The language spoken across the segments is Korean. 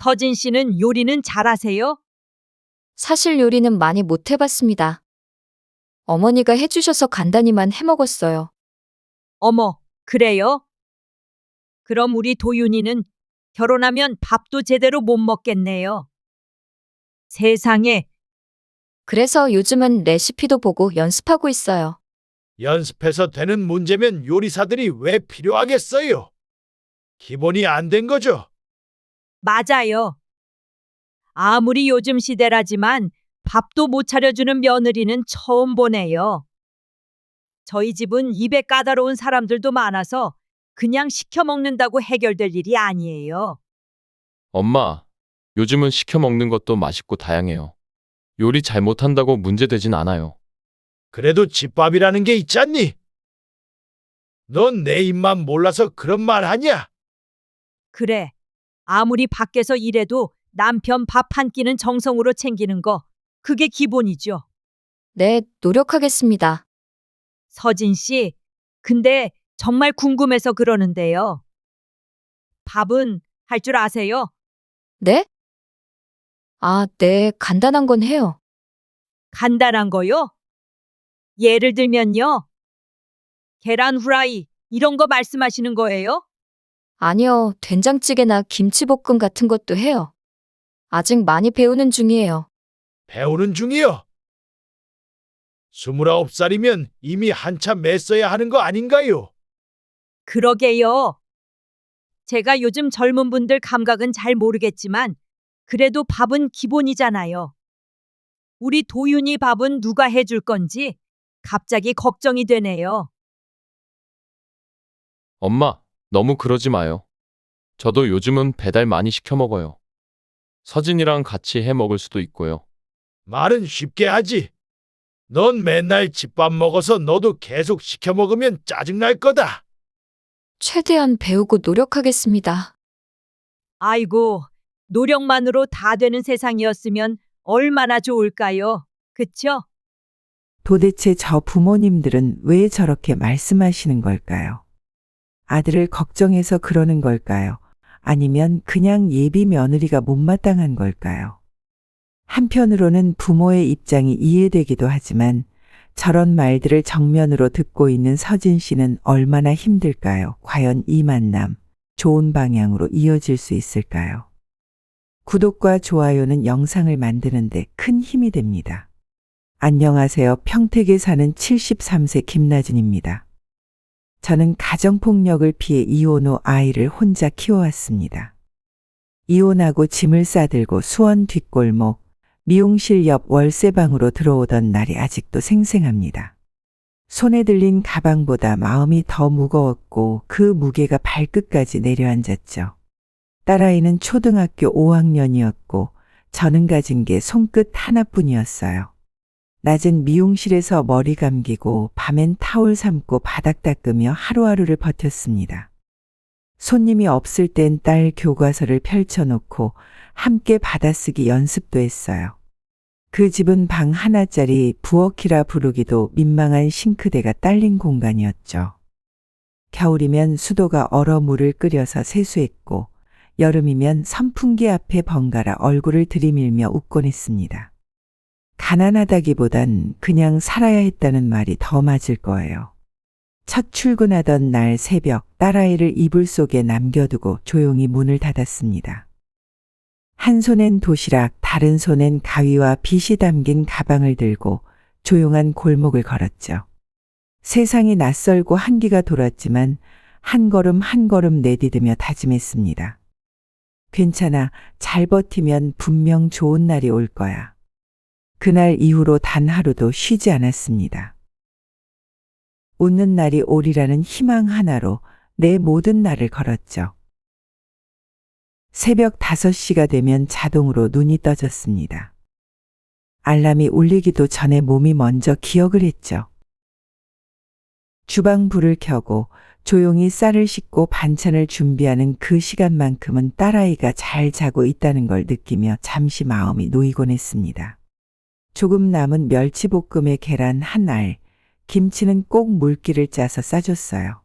서진 씨는 요리는 잘하세요? 사실 요리는 많이 못 해봤습니다. 어머니가 해주셔서 간단히만 해먹었어요. 어머, 그래요? 그럼 우리 도윤이는 결혼하면 밥도 제대로 못 먹겠네요. 세상에, 그래서 요즘은 레시피도 보고 연습하고 있어요. 연습해서 되는 문제면 요리사들이 왜 필요하겠어요? 기본이 안 된 거죠. 맞아요. 아무리 요즘 시대라지만 밥도 못 차려주는 며느리는 처음 보네요. 저희 집은 입에 까다로운 사람들도 많아서 그냥 시켜 먹는다고 해결될 일이 아니에요. 엄마, 요즘은 시켜 먹는 것도 맛있고 다양해요. 요리 잘못한다고 문제되진 않아요. 그래도 집밥이라는 게 있잖니? 넌 내 입만 몰라서 그런 말 하냐? 그래. 아무리 밖에서 일해도 남편 밥 한 끼는 정성으로 챙기는 거, 그게 기본이죠. 네, 노력하겠습니다. 서진 씨, 근데 정말 궁금해서 그러는데요. 밥은 할 줄 아세요? 네? 아, 네, 간단한 건 해요. 간단한 거요? 예를 들면요. 계란 후라이, 이런 거 말씀하시는 거예요? 아니요, 된장찌개나 김치볶음 같은 것도 해요. 아직 많이 배우는 중이에요. 배우는 중이요. 29살이면 이미 한참 맸어야 하는 거 아닌가요? 그러게요. 제가 요즘 젊은 분들 감각은 잘 모르겠지만, 그래도 밥은 기본이잖아요. 우리 도윤이 밥은 누가 해줄 건지 갑자기 걱정이 되네요. 엄마, 너무 그러지 마요. 저도 요즘은 배달 많이 시켜 먹어요. 서진이랑 같이 해 먹을 수도 있고요. 말은 쉽게 하지. 넌 맨날 집밥 먹어서 너도 계속 시켜 먹으면 짜증날 거다. 최대한 배우고 노력하겠습니다. 아이고, 노력만으로 다 되는 세상이었으면 얼마나 좋을까요? 그쵸? 도대체 저 부모님들은 왜 저렇게 말씀하시는 걸까요? 아들을 걱정해서 그러는 걸까요? 아니면 그냥 예비 며느리가 못마땅한 걸까요? 한편으로는 부모의 입장이 이해되기도 하지만 저런 말들을 정면으로 듣고 있는 서진 씨는 얼마나 힘들까요? 과연 이 만남 좋은 방향으로 이어질 수 있을까요? 구독과 좋아요는 영상을 만드는데 큰 힘이 됩니다. 안녕하세요. 평택에 사는 73세 김나진입니다. 저는 가정폭력을 피해 이혼 후 아이를 혼자 키워왔습니다. 이혼하고 짐을 싸들고 수원 뒷골목, 미용실 옆 월세방으로 들어오던 날이 아직도 생생합니다. 손에 들린 가방보다 마음이 더 무거웠고 그 무게가 발끝까지 내려앉았죠. 딸아이는 초등학교 5학년이었고 저는 가진 게 손끝 하나뿐이었어요. 낮은 미용실에서 머리 감기고 밤엔 타올 삶고 바닥 닦으며 하루하루를 버텼습니다. 손님이 없을 땐 딸 교과서를 펼쳐놓고 함께 받아쓰기 연습도 했어요. 그 집은 방 하나짜리 부엌이라 부르기도 민망한 싱크대가 딸린 공간이었죠. 겨울이면 수도가 얼어 물을 끓여서 세수했고 여름이면 선풍기 앞에 번갈아 얼굴을 들이밀며 웃곤 했습니다. 가난하다기보단 그냥 살아야 했다는 말이 더 맞을 거예요. 첫 출근하던 날 새벽 딸아이를 이불 속에 남겨두고 조용히 문을 닫았습니다. 한 손엔 도시락, 다른 손엔 가위와 빗이 담긴 가방을 들고 조용한 골목을 걸었죠. 세상이 낯설고 한기가 돌았지만 한 걸음 한 걸음 내디디며 다짐했습니다. 괜찮아, 잘 버티면 분명 좋은 날이 올 거야. 그날 이후로 단 하루도 쉬지 않았습니다. 웃는 날이 오리라는 희망 하나로 내 모든 날을 걸었죠. 새벽 5시가 되면 자동으로 눈이 떠졌습니다. 알람이 울리기도 전에 몸이 먼저 기억을 했죠. 주방 불을 켜고 조용히 쌀을 씻고 반찬을 준비하는 그 시간만큼은 딸아이가 잘 자고 있다는 걸 느끼며 잠시 마음이 놓이곤 했습니다. 조금 남은 멸치볶음에 계란 한 알, 김치는 꼭 물기를 짜서 싸줬어요.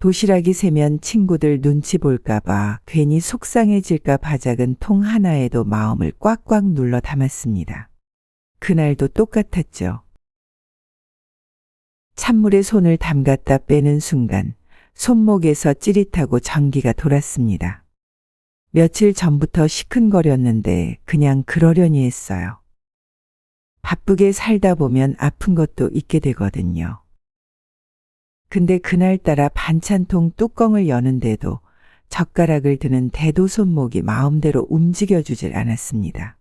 도시락이 새면 친구들 눈치 볼까봐 괜히 속상해질까 봐 작은 통 하나에도 마음을 꽉꽉 눌러 담았습니다. 그날도 똑같았죠. 찬물에 손을 담갔다 빼는 순간 손목에서 찌릿하고 전기가 돌았습니다. 며칠 전부터 시큰거렸는데 그냥 그러려니 했어요. 바쁘게 살다 보면 아픈 것도 있게 되거든요. 근데 그날따라 반찬통 뚜껑을 여는데도 젓가락을 드는 대도 손목이 마음대로 움직여주질 않았습니다.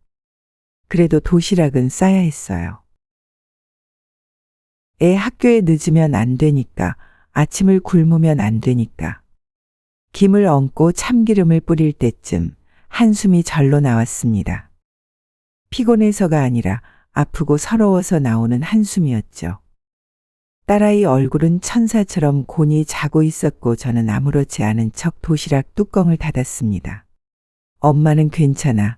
그래도 도시락은 싸야 했어요. 애 학교에 늦으면 안 되니까, 아침을 굶으면 안 되니까. 김을 얹고 참기름을 뿌릴 때쯤 한숨이 절로 나왔습니다. 피곤해서가 아니라 아프고 서러워서 나오는 한숨이었죠. 딸아이 얼굴은 천사처럼 곤히 자고 있었고 저는 아무렇지 않은 척 도시락 뚜껑을 닫았습니다. 엄마는 괜찮아.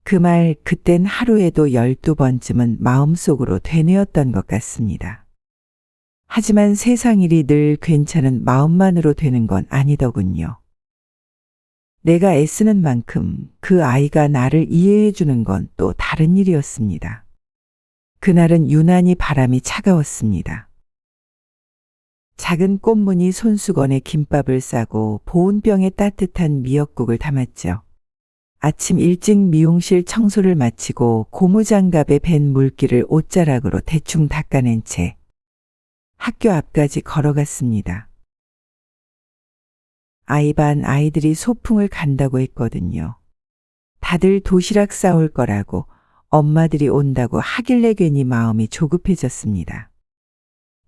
그 말 그땐 하루에도 12번쯤은 마음속으로 되뇌었던 것 같습니다. 하지만 세상 일이 늘 괜찮은 마음만으로 되는 건 아니더군요. 내가 애쓰는 만큼 그 아이가 나를 이해해 주는 건 또 다른 일이었습니다. 그날은 유난히 바람이 차가웠습니다. 작은 꽃무늬 손수건에 김밥을 싸고 보온병에 따뜻한 미역국을 담았죠. 아침 일찍 미용실 청소를 마치고 고무장갑에 밴 물기를 옷자락으로 대충 닦아낸 채 학교 앞까지 걸어갔습니다. 아이 반 아이들이 소풍을 간다고 했거든요. 다들 도시락 싸올 거라고 엄마들이 온다고 하길래 괜히 마음이 조급해졌습니다.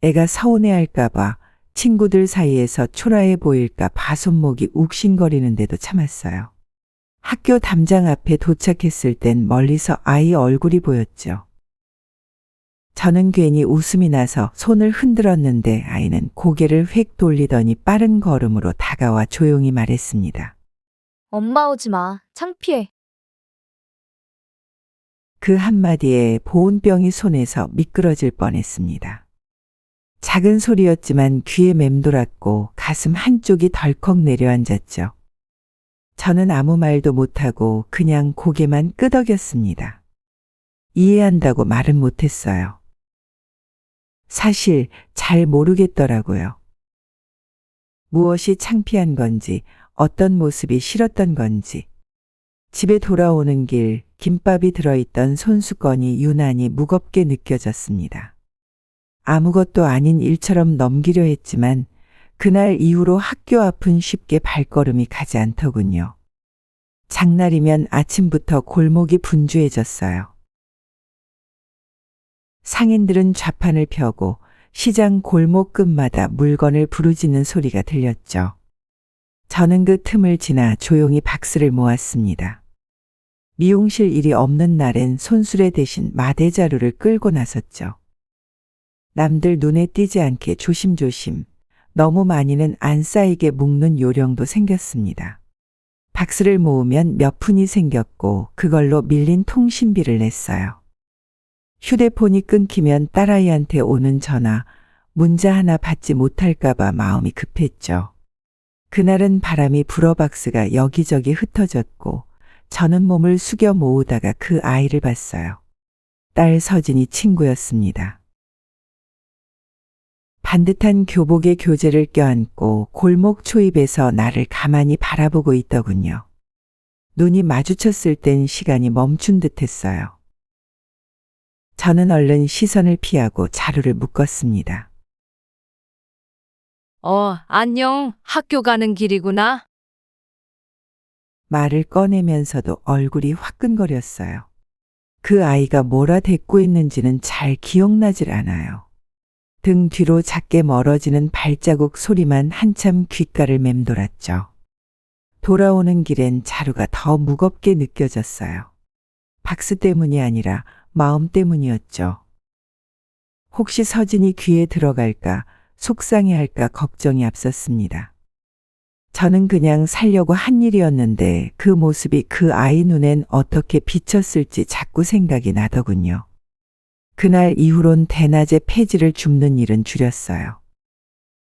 애가 서운해할까봐 친구들 사이에서 초라해 보일까 봐 손목이 욱신거리는데도 참았어요. 학교 담장 앞에 도착했을 땐 멀리서 아이 얼굴이 보였죠. 저는 괜히 웃음이 나서 손을 흔들었는데 아이는 고개를 휙 돌리더니 빠른 걸음으로 다가와 조용히 말했습니다. 엄마 오지 마. 창피해. 그 한마디에 보온병이 손에서 미끄러질 뻔했습니다. 작은 소리였지만 귀에 맴돌았고 가슴 한쪽이 덜컥 내려앉았죠. 저는 아무 말도 못하고 그냥 고개만 끄덕였습니다. 이해한다고 말은 못했어요. 사실 잘 모르겠더라고요. 무엇이 창피한 건지, 어떤 모습이 싫었던 건지. 집에 돌아오는 길 김밥이 들어있던 손수건이 유난히 무겁게 느껴졌습니다. 아무것도 아닌 일처럼 넘기려 했지만 그날 이후로 학교 앞은 쉽게 발걸음이 가지 않더군요. 장날이면 아침부터 골목이 분주해졌어요. 상인들은 좌판을 펴고 시장 골목 끝마다 물건을 부르짖는 소리가 들렸죠. 저는 그 틈을 지나 조용히 박스를 모았습니다. 미용실 일이 없는 날엔 손수레 대신 마대자루를 끌고 나섰죠. 남들 눈에 띄지 않게 조심조심, 너무 많이는 안 쌓이게 묶는 요령도 생겼습니다. 박스를 모으면 몇 푼이 생겼고 그걸로 밀린 통신비를 냈어요. 휴대폰이 끊기면 딸아이한테 오는 전화, 문자 하나 받지 못할까봐 마음이 급했죠. 그날은 바람이 불어 박스가 여기저기 흩어졌고 저는 몸을 숙여 모으다가 그 아이를 봤어요. 딸 서진이 친구였습니다. 반듯한 교복에 교재를 껴안고 골목 초입에서 나를 가만히 바라보고 있더군요. 눈이 마주쳤을 땐 시간이 멈춘 듯 했어요. 저는 얼른 시선을 피하고 자루를 묶었습니다. 안녕. 학교 가는 길이구나. 말을 꺼내면서도 얼굴이 화끈거렸어요. 그 아이가 뭐라 대꾸 했는지는 잘 기억나질 않아요. 등 뒤로 작게 멀어지는 발자국 소리만 한참 귓가를 맴돌았죠. 돌아오는 길엔 자루가 더 무겁게 느껴졌어요. 박스 때문이 아니라 마음 때문이었죠. 혹시 서진이 귀에 들어갈까, 속상해할까 걱정이 앞섰습니다. 저는 그냥 살려고 한 일이었는데 그 모습이 그 아이 눈엔 어떻게 비쳤을지 자꾸 생각이 나더군요. 그날 이후론 대낮에 폐지를 줍는 일은 줄였어요.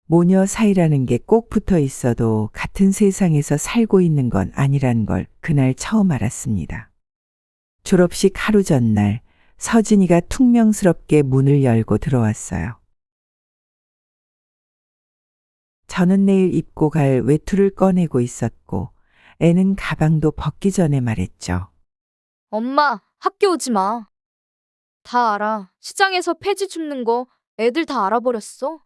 모녀 사이라는 게 꼭 붙어 있어도 같은 세상에서 살고 있는 건 아니란 걸 그날 처음 알았습니다. 졸업식 하루 전날 서진이가 퉁명스럽게 문을 열고 들어왔어요. 저는 내일 입고 갈 외투를 꺼내고 있었고 애는 가방도 벗기 전에 말했죠. 엄마, 학교 오지 마. 다 알아. 시장에서 폐지 줍는 거 애들 다 알아버렸어.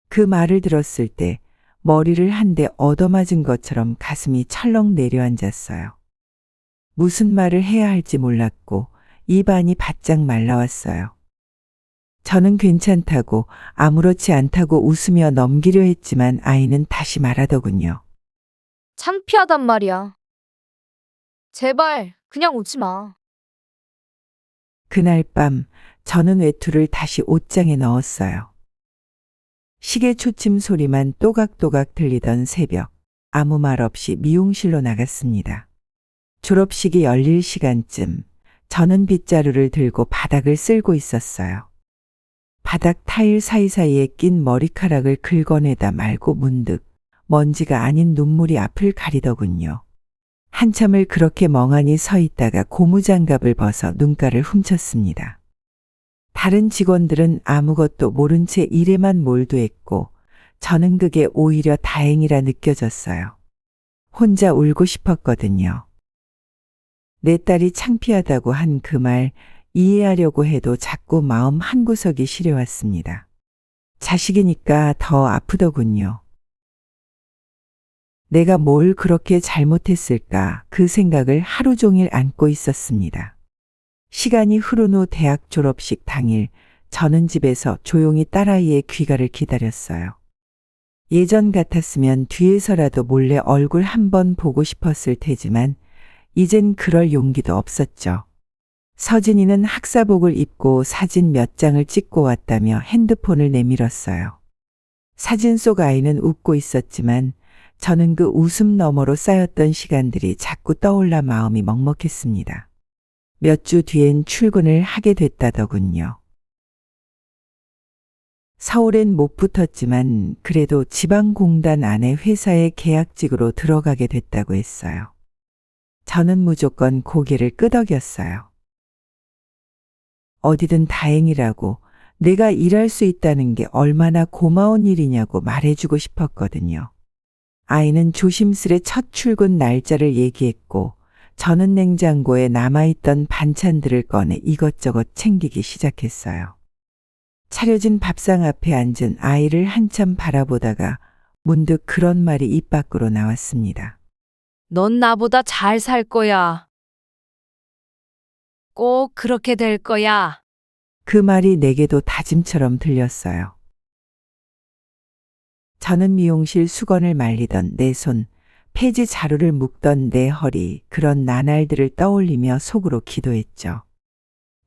그 말을 들었을 때 머리를 한 대 얻어맞은 것처럼 가슴이 철렁 내려앉았어요. 무슨 말을 해야 할지 몰랐고 입안이 바짝 말라왔어요. 저는 괜찮다고 아무렇지 않다고 웃으며 넘기려 했지만 아이는 다시 말하더군요. 창피하단 말이야. 제발 그냥 오지 마. 그날 밤 저는 외투를 다시 옷장에 넣었어요. 시계 초침 소리만 또각또각 들리던 새벽, 아무 말 없이 미용실로 나갔습니다. 졸업식이 열릴 시간쯤 저는 빗자루를 들고 바닥을 쓸고 있었어요. 바닥 타일 사이사이에 낀 머리카락을 긁어내다 말고 문득 먼지가 아닌 눈물이 앞을 가리더군요. 한참을 그렇게 멍하니 서 있다가 고무장갑을 벗어 눈가를 훔쳤습니다. 다른 직원들은 아무것도 모른 채 일에만 몰두했고 저는 그게 오히려 다행이라 느껴졌어요. 혼자 울고 싶었거든요. 내 딸이 창피하다고 한 그 말 이해하려고 해도 자꾸 마음 한구석이 시려왔습니다. 자식이니까 더 아프더군요. 내가 뭘 그렇게 잘못했을까 그 생각을 하루 종일 안고 있었습니다. 시간이 흐른 후 대학 졸업식 당일 저는 집에서 조용히 딸아이의 귀가를 기다렸어요. 예전 같았으면 뒤에서라도 몰래 얼굴 한번 보고 싶었을 테지만 이젠 그럴 용기도 없었죠. 서진이는 학사복을 입고 사진 몇 장을 찍고 왔다며 핸드폰을 내밀었어요. 사진 속 아이는 웃고 있었지만 저는 그 웃음 너머로 쌓였던 시간들이 자꾸 떠올라 마음이 먹먹했습니다. 몇 주 뒤엔 출근을 하게 됐다더군요. 서울엔 못 붙었지만 그래도 지방공단 안에 회사에 계약직으로 들어가게 됐다고 했어요. 저는 무조건 고개를 끄덕였어요. 어디든 다행이라고 내가 일할 수 있다는 게 얼마나 고마운 일이냐고 말해주고 싶었거든요. 아이는 조심스레 첫 출근 날짜를 얘기했고 저는 냉장고에 남아있던 반찬들을 꺼내 이것저것 챙기기 시작했어요. 차려진 밥상 앞에 앉은 아이를 한참 바라보다가 문득 그런 말이 입 밖으로 나왔습니다. 넌 나보다 잘 살 거야. 꼭 그렇게 될 거야. 그 말이 내게도 다짐처럼 들렸어요. 저는 미용실 수건을 말리던 내 손, 폐지 자루를 묶던 내 허리, 그런 나날들을 떠올리며 속으로 기도했죠.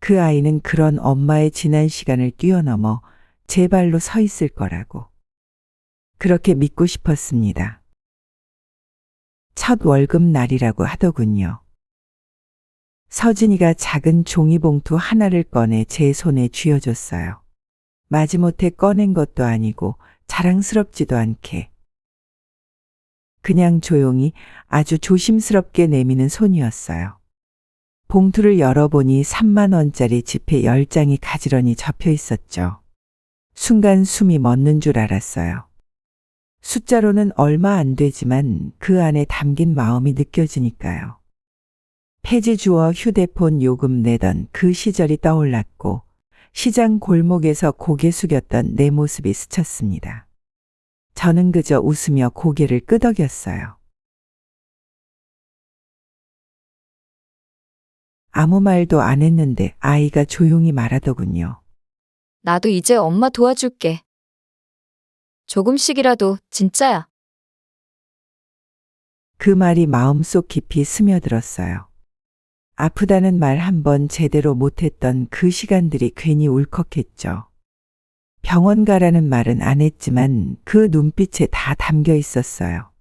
그 아이는 그런 엄마의 지난 시간을 뛰어넘어 제 발로 서 있을 거라고. 그렇게 믿고 싶었습니다. 첫 월급 날이라고 하더군요. 서진이가 작은 종이봉투 하나를 꺼내 제 손에 쥐어줬어요. 마지못해 꺼낸 것도 아니고 자랑스럽지도 않게. 그냥 조용히 아주 조심스럽게 내미는 손이었어요. 봉투를 열어보니 3만 원짜리 지폐 10장이 가지런히 접혀 있었죠. 순간 숨이 멎는 줄 알았어요. 숫자로는 얼마 안 되지만 그 안에 담긴 마음이 느껴지니까요. 폐지 주어 휴대폰 요금 내던 그 시절이 떠올랐고 시장 골목에서 고개 숙였던 내 모습이 스쳤습니다. 저는 그저 웃으며 고개를 끄덕였어요. 아무 말도 안 했는데 아이가 조용히 말하더군요. 나도 이제 엄마 도와줄게. 조금씩이라도 진짜야. 그 말이 마음속 깊이 스며들었어요. 아프다는 말 한 번 제대로 못했던 그 시간들이 괜히 울컥했죠. 병원 가라는 말은 안 했지만 그 눈빛에 다 담겨 있었어요.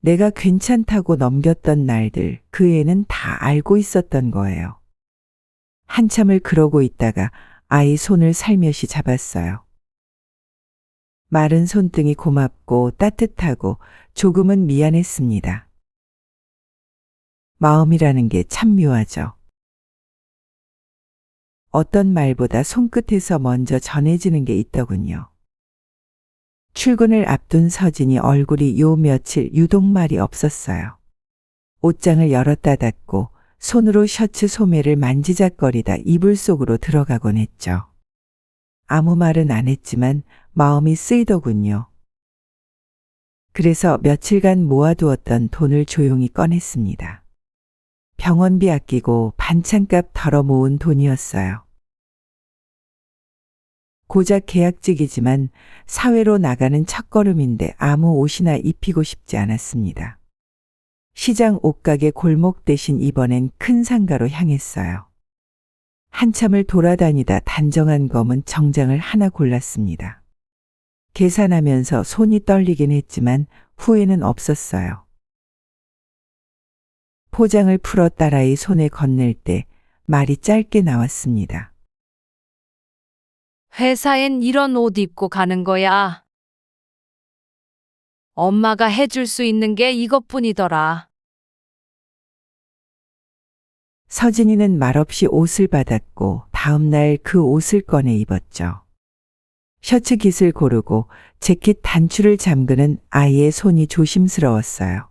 내가 괜찮다고 넘겼던 날들 그 애는 다 알고 있었던 거예요. 한참을 그러고 있다가 아이 손을 살며시 잡았어요. 마른 손등이 고맙고 따뜻하고 조금은 미안했습니다. 마음이라는 게 참 묘하죠. 어떤 말보다 손끝에서 먼저 전해지는 게 있더군요. 출근을 앞둔 서진이 얼굴이 요 며칠 유독 말이 없었어요. 옷장을 열었다 닫고 손으로 셔츠 소매를 만지작거리다 이불 속으로 들어가곤 했죠. 아무 말은 안 했지만 마음이 쓰이더군요. 그래서 며칠간 모아두었던 돈을 조용히 꺼냈습니다. 병원비 아끼고 반찬값 덜어 모은 돈이었어요. 고작 계약직이지만 사회로 나가는 첫걸음인데 아무 옷이나 입히고 싶지 않았습니다. 시장 옷가게 골목 대신 이번엔 큰 상가로 향했어요. 한참을 돌아다니다 단정한 검은 정장을 하나 골랐습니다. 계산하면서 손이 떨리긴 했지만 후회는 없었어요. 포장을 풀어 딸아이 손에 건넬 때 말이 짧게 나왔습니다. 회사엔 이런 옷 입고 가는 거야. 엄마가 해줄 수 있는 게 이것뿐이더라. 서진이는 말없이 옷을 받았고 다음 날 그 옷을 꺼내 입었죠. 셔츠 깃을 고르고 재킷 단추를 잠그는 아이의 손이 조심스러웠어요.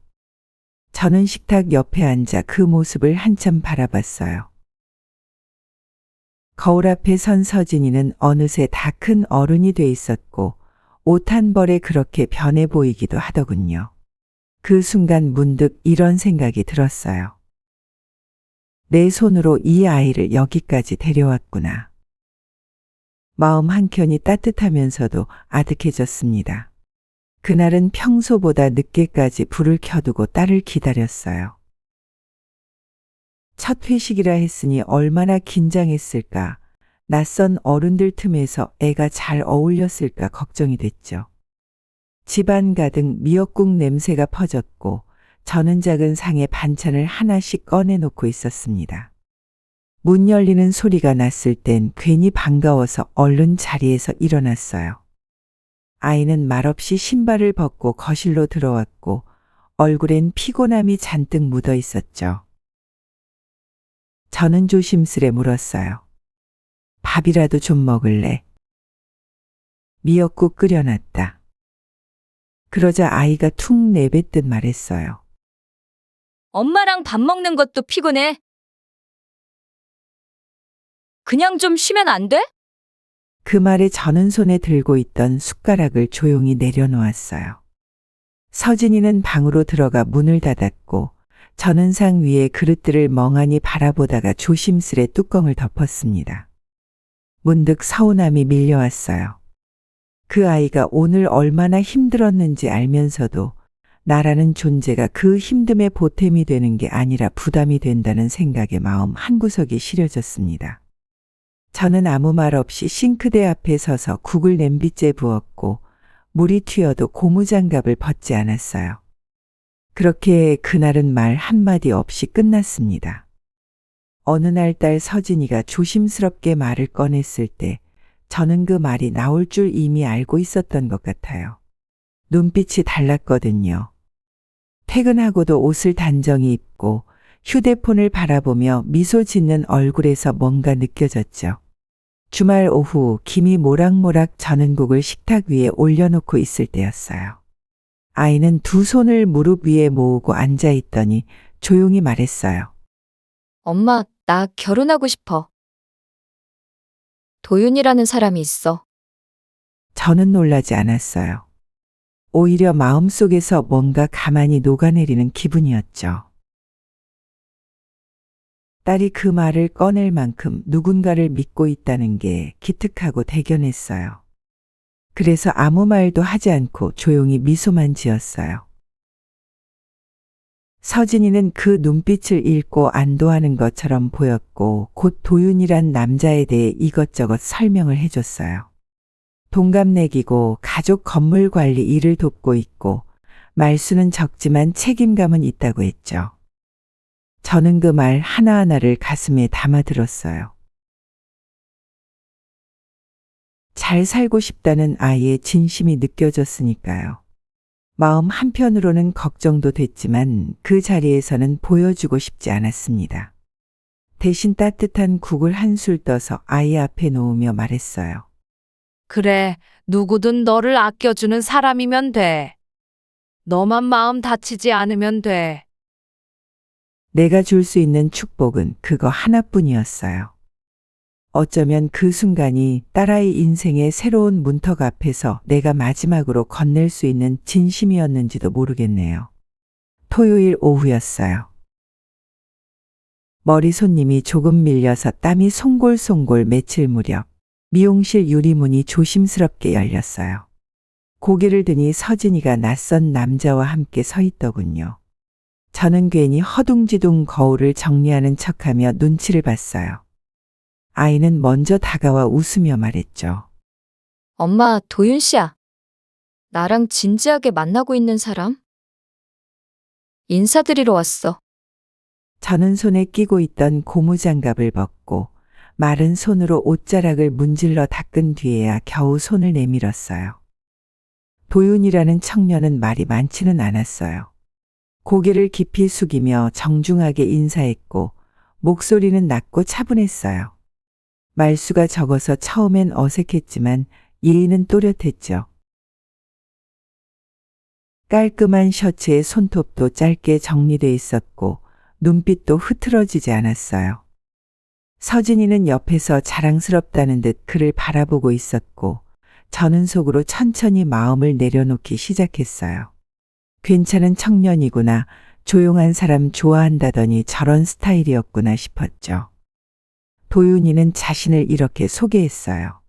저는 식탁 옆에 앉아 그 모습을 한참 바라봤어요. 거울 앞에 선 서진이는 어느새 다 큰 어른이 돼 있었고 옷 한 벌에 그렇게 변해 보이기도 하더군요. 그 순간 문득 이런 생각이 들었어요. 내 손으로 이 아이를 여기까지 데려왔구나. 마음 한켠이 따뜻하면서도 아득해졌습니다. 그날은 평소보다 늦게까지 불을 켜두고 딸을 기다렸어요. 첫 회식이라 했으니 얼마나 긴장했을까. 낯선 어른들 틈에서 애가 잘 어울렸을까 걱정이 됐죠. 집안 가득 미역국 냄새가 퍼졌고 저는 작은 상에 반찬을 하나씩 꺼내놓고 있었습니다. 문 열리는 소리가 났을 땐 괜히 반가워서 얼른 자리에서 일어났어요. 아이는 말없이 신발을 벗고 거실로 들어왔고 얼굴엔 피곤함이 잔뜩 묻어 있었죠. 저는 조심스레 물었어요. 밥이라도 좀 먹을래? 미역국 끓여놨다. 그러자 아이가 툭 내뱉듯 말했어요. 엄마랑 밥 먹는 것도 피곤해. 그냥 좀 쉬면 안 돼? 그 말에 저는 손에 들고 있던 숟가락을 조용히 내려놓았어요. 서진이는 방으로 들어가 문을 닫았고 저는 상 위에 그릇들을 멍하니 바라보다가 조심스레 뚜껑을 덮었습니다. 문득 서운함이 밀려왔어요. 그 아이가 오늘 얼마나 힘들었는지 알면서도 나라는 존재가 그 힘듦에 보탬이 되는 게 아니라 부담이 된다는 생각에 마음 한구석이 시려졌습니다. 저는 아무 말 없이 싱크대 앞에 서서 국을 냄비째 부었고 물이 튀어도 고무장갑을 벗지 않았어요. 그렇게 그날은 말 한마디 없이 끝났습니다. 어느 날 딸 서진이가 조심스럽게 말을 꺼냈을 때 저는 그 말이 나올 줄 이미 알고 있었던 것 같아요. 눈빛이 달랐거든요. 퇴근하고도 옷을 단정히 입고 휴대폰을 바라보며 미소 짓는 얼굴에서 뭔가 느껴졌죠. 주말 오후 김이 모락모락 저는 국을 식탁 위에 올려놓고 있을 때였어요. 아이는 두 손을 무릎 위에 모으고 앉아 있더니 조용히 말했어요. 엄마, 나 결혼하고 싶어. 도윤이라는 사람이 있어. 저는 놀라지 않았어요. 오히려 마음속에서 뭔가 가만히 녹아내리는 기분이었죠. 딸이 그 말을 꺼낼 만큼 누군가를 믿고 있다는 게 기특하고 대견했어요. 그래서 아무 말도 하지 않고 조용히 미소만 지었어요. 서진이는 그 눈빛을 읽고 안도하는 것처럼 보였고 곧 도윤이란 남자에 대해 이것저것 설명을 해줬어요. 동갑내기고 가족 건물 관리 일을 돕고 있고 말수는 적지만 책임감은 있다고 했죠. 저는 그 말 하나하나를 가슴에 담아들었어요. 잘 살고 싶다는 아이의 진심이 느껴졌으니까요. 마음 한편으로는 걱정도 됐지만 그 자리에서는 보여주고 싶지 않았습니다. 대신 따뜻한 국을 한술 떠서 아이 앞에 놓으며 말했어요. 그래, 누구든 너를 아껴주는 사람이면 돼. 너만 마음 다치지 않으면 돼. 내가 줄 수 있는 축복은 그거 하나뿐이었어요. 어쩌면 그 순간이 딸아이 인생의 새로운 문턱 앞에서 내가 마지막으로 건넬 수 있는 진심이었는지도 모르겠네요. 토요일 오후였어요. 머리 손님이 조금 밀려서 땀이 송골송골 맺힐 무렵 미용실 유리문이 조심스럽게 열렸어요. 고개를 드니 서진이가 낯선 남자와 함께 서 있더군요. 저는 괜히 허둥지둥 거울을 정리하는 척하며 눈치를 봤어요. 아이는 먼저 다가와 웃으며 말했죠. 엄마, 도윤 씨야. 나랑 진지하게 만나고 있는 사람? 인사드리러 왔어. 저는 손에 끼고 있던 고무장갑을 벗고 마른 손으로 옷자락을 문질러 닦은 뒤에야 겨우 손을 내밀었어요. 도윤이라는 청년은 말이 많지는 않았어요. 고개를 깊이 숙이며 정중하게 인사했고 목소리는 낮고 차분했어요. 말수가 적어서 처음엔 어색했지만 예의는 또렷했죠. 깔끔한 셔츠에 손톱도 짧게 정리돼 있었고 눈빛도 흐트러지지 않았어요. 서진이는 옆에서 자랑스럽다는 듯 그를 바라보고 있었고 저는 속으로 천천히 마음을 내려놓기 시작했어요. 괜찮은 청년이구나, 조용한 사람 좋아한다더니 저런 스타일이었구나 싶었죠. 도윤이는 자신을 이렇게 소개했어요.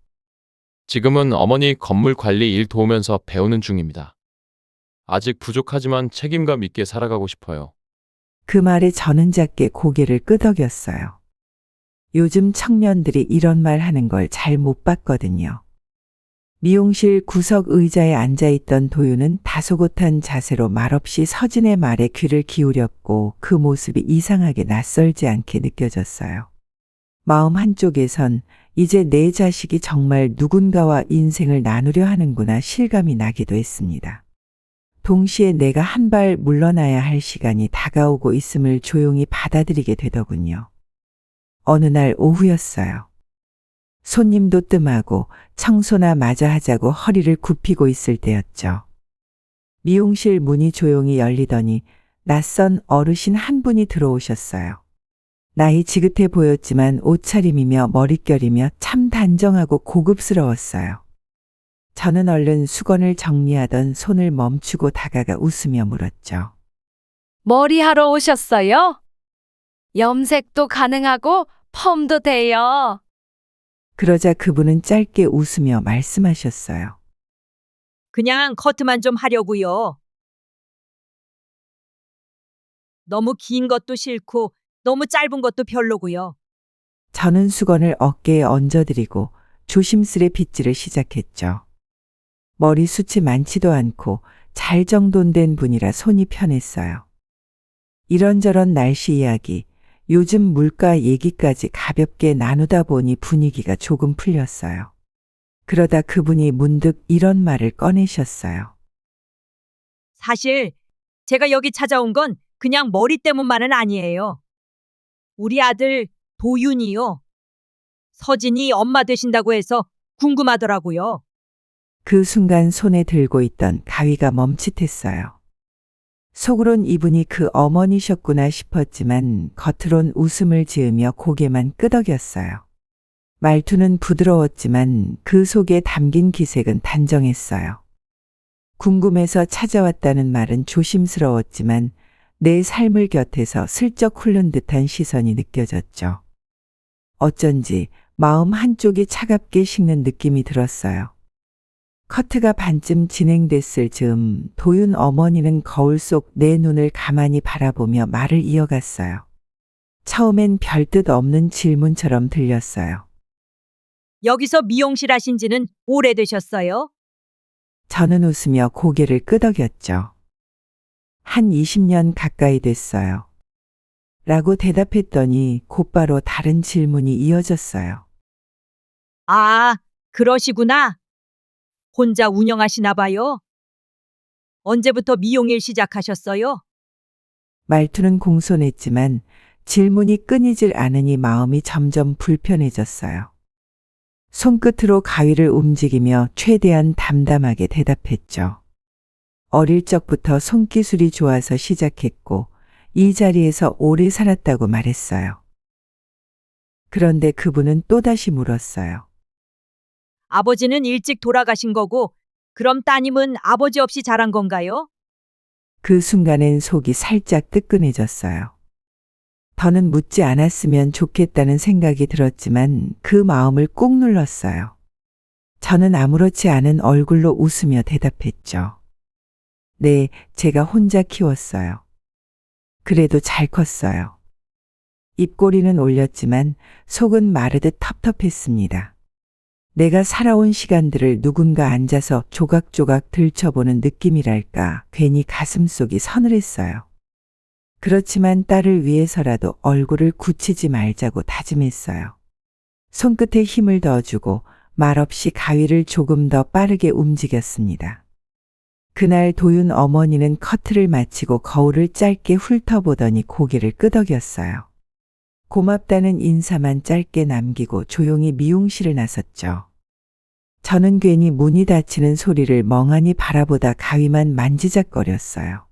지금은 어머니 건물 관리 일 도우면서 배우는 중입니다. 아직 부족하지만 책임감 있게 살아가고 싶어요. 그 말에 저는 작게 고개를 끄덕였어요. 요즘 청년들이 이런 말 하는 걸 잘 못 봤거든요. 미용실 구석 의자에 앉아있던 도윤은 다소곳한 자세로 말없이 서진의 말에 귀를 기울였고 그 모습이 이상하게 낯설지 않게 느껴졌어요. 마음 한쪽에선 이제 내 자식이 정말 누군가와 인생을 나누려 하는구나 실감이 나기도 했습니다. 동시에 내가 한 발 물러나야 할 시간이 다가오고 있음을 조용히 받아들이게 되더군요. 어느 날 오후였어요. 손님도 뜸하고 청소나 마저 하자고 허리를 굽히고 있을 때였죠. 미용실 문이 조용히 열리더니 낯선 어르신 한 분이 들어오셨어요. 나이 지긋해 보였지만 옷차림이며 머릿결이며 참 단정하고 고급스러웠어요. 저는 얼른 수건을 정리하던 손을 멈추고 다가가 웃으며 물었죠. 머리하러 오셨어요? 염색도 가능하고 펌도 돼요. 그러자 그분은 짧게 웃으며 말씀하셨어요. 그냥 커트만 좀 하려고요. 너무 긴 것도 싫고 너무 짧은 것도 별로고요. 저는 수건을 어깨에 얹어드리고 조심스레 빗질을 시작했죠. 머리숱이 많지도 않고 잘 정돈된 분이라 손이 편했어요. 이런저런 날씨 이야기, 요즘 물가 얘기까지 가볍게 나누다 보니 분위기가 조금 풀렸어요. 그러다 그분이 문득 이런 말을 꺼내셨어요. 사실 제가 여기 찾아온 건 그냥 머리 때문만은 아니에요. 우리 아들 도윤이요. 서진이 엄마 되신다고 해서 궁금하더라고요. 그 순간 손에 들고 있던 가위가 멈칫했어요. 속으론 이분이 그 어머니셨구나 싶었지만 겉으론 웃음을 지으며 고개만 끄덕였어요. 말투는 부드러웠지만 그 속에 담긴 기색은 단정했어요. 궁금해서 찾아왔다는 말은 조심스러웠지만 내 삶을 곁에서 슬쩍 훑는 듯한 시선이 느껴졌죠. 어쩐지 마음 한쪽이 차갑게 식는 느낌이 들었어요. 커트가 반쯤 진행됐을 즈음 도윤 어머니는 거울 속 내 눈을 가만히 바라보며 말을 이어갔어요. 처음엔 별뜻 없는 질문처럼 들렸어요. 여기서 미용실 하신 지는 오래되셨어요? 저는 웃으며 고개를 끄덕였죠. 한 20년 가까이 됐어요. 라고 대답했더니 곧바로 다른 질문이 이어졌어요. 아, 그러시구나. 혼자 운영하시나 봐요. 언제부터 미용일 시작하셨어요? 말투는 공손했지만 질문이 끊이질 않으니 마음이 점점 불편해졌어요. 손끝으로 가위를 움직이며 최대한 담담하게 대답했죠. 어릴 적부터 손기술이 좋아서 시작했고 이 자리에서 오래 살았다고 말했어요. 그런데 그분은 또다시 물었어요. 아버지는 일찍 돌아가신 거고, 그럼 따님은 아버지 없이 자란 건가요? 그 순간엔 속이 살짝 뜨끈해졌어요. 더는 묻지 않았으면 좋겠다는 생각이 들었지만 그 마음을 꾹 눌렀어요. 저는 아무렇지 않은 얼굴로 웃으며 대답했죠. 네, 제가 혼자 키웠어요. 그래도 잘 컸어요. 입꼬리는 올렸지만 속은 마르듯 텁텁했습니다. 내가 살아온 시간들을 누군가 앉아서 조각조각 들춰보는 느낌이랄까 괜히 가슴속이 서늘했어요. 그렇지만 딸을 위해서라도 얼굴을 굳히지 말자고 다짐했어요. 손끝에 힘을 더주고 말없이 가위를 조금 더 빠르게 움직였습니다. 그날 도윤 어머니는 커트를 마치고 거울을 짧게 훑어보더니 고개를 끄덕였어요. 고맙다는 인사만 짧게 남기고 조용히 미용실을 나섰죠. 저는 괜히 문이 닫히는 소리를 멍하니 바라보다 가위만 만지작거렸어요.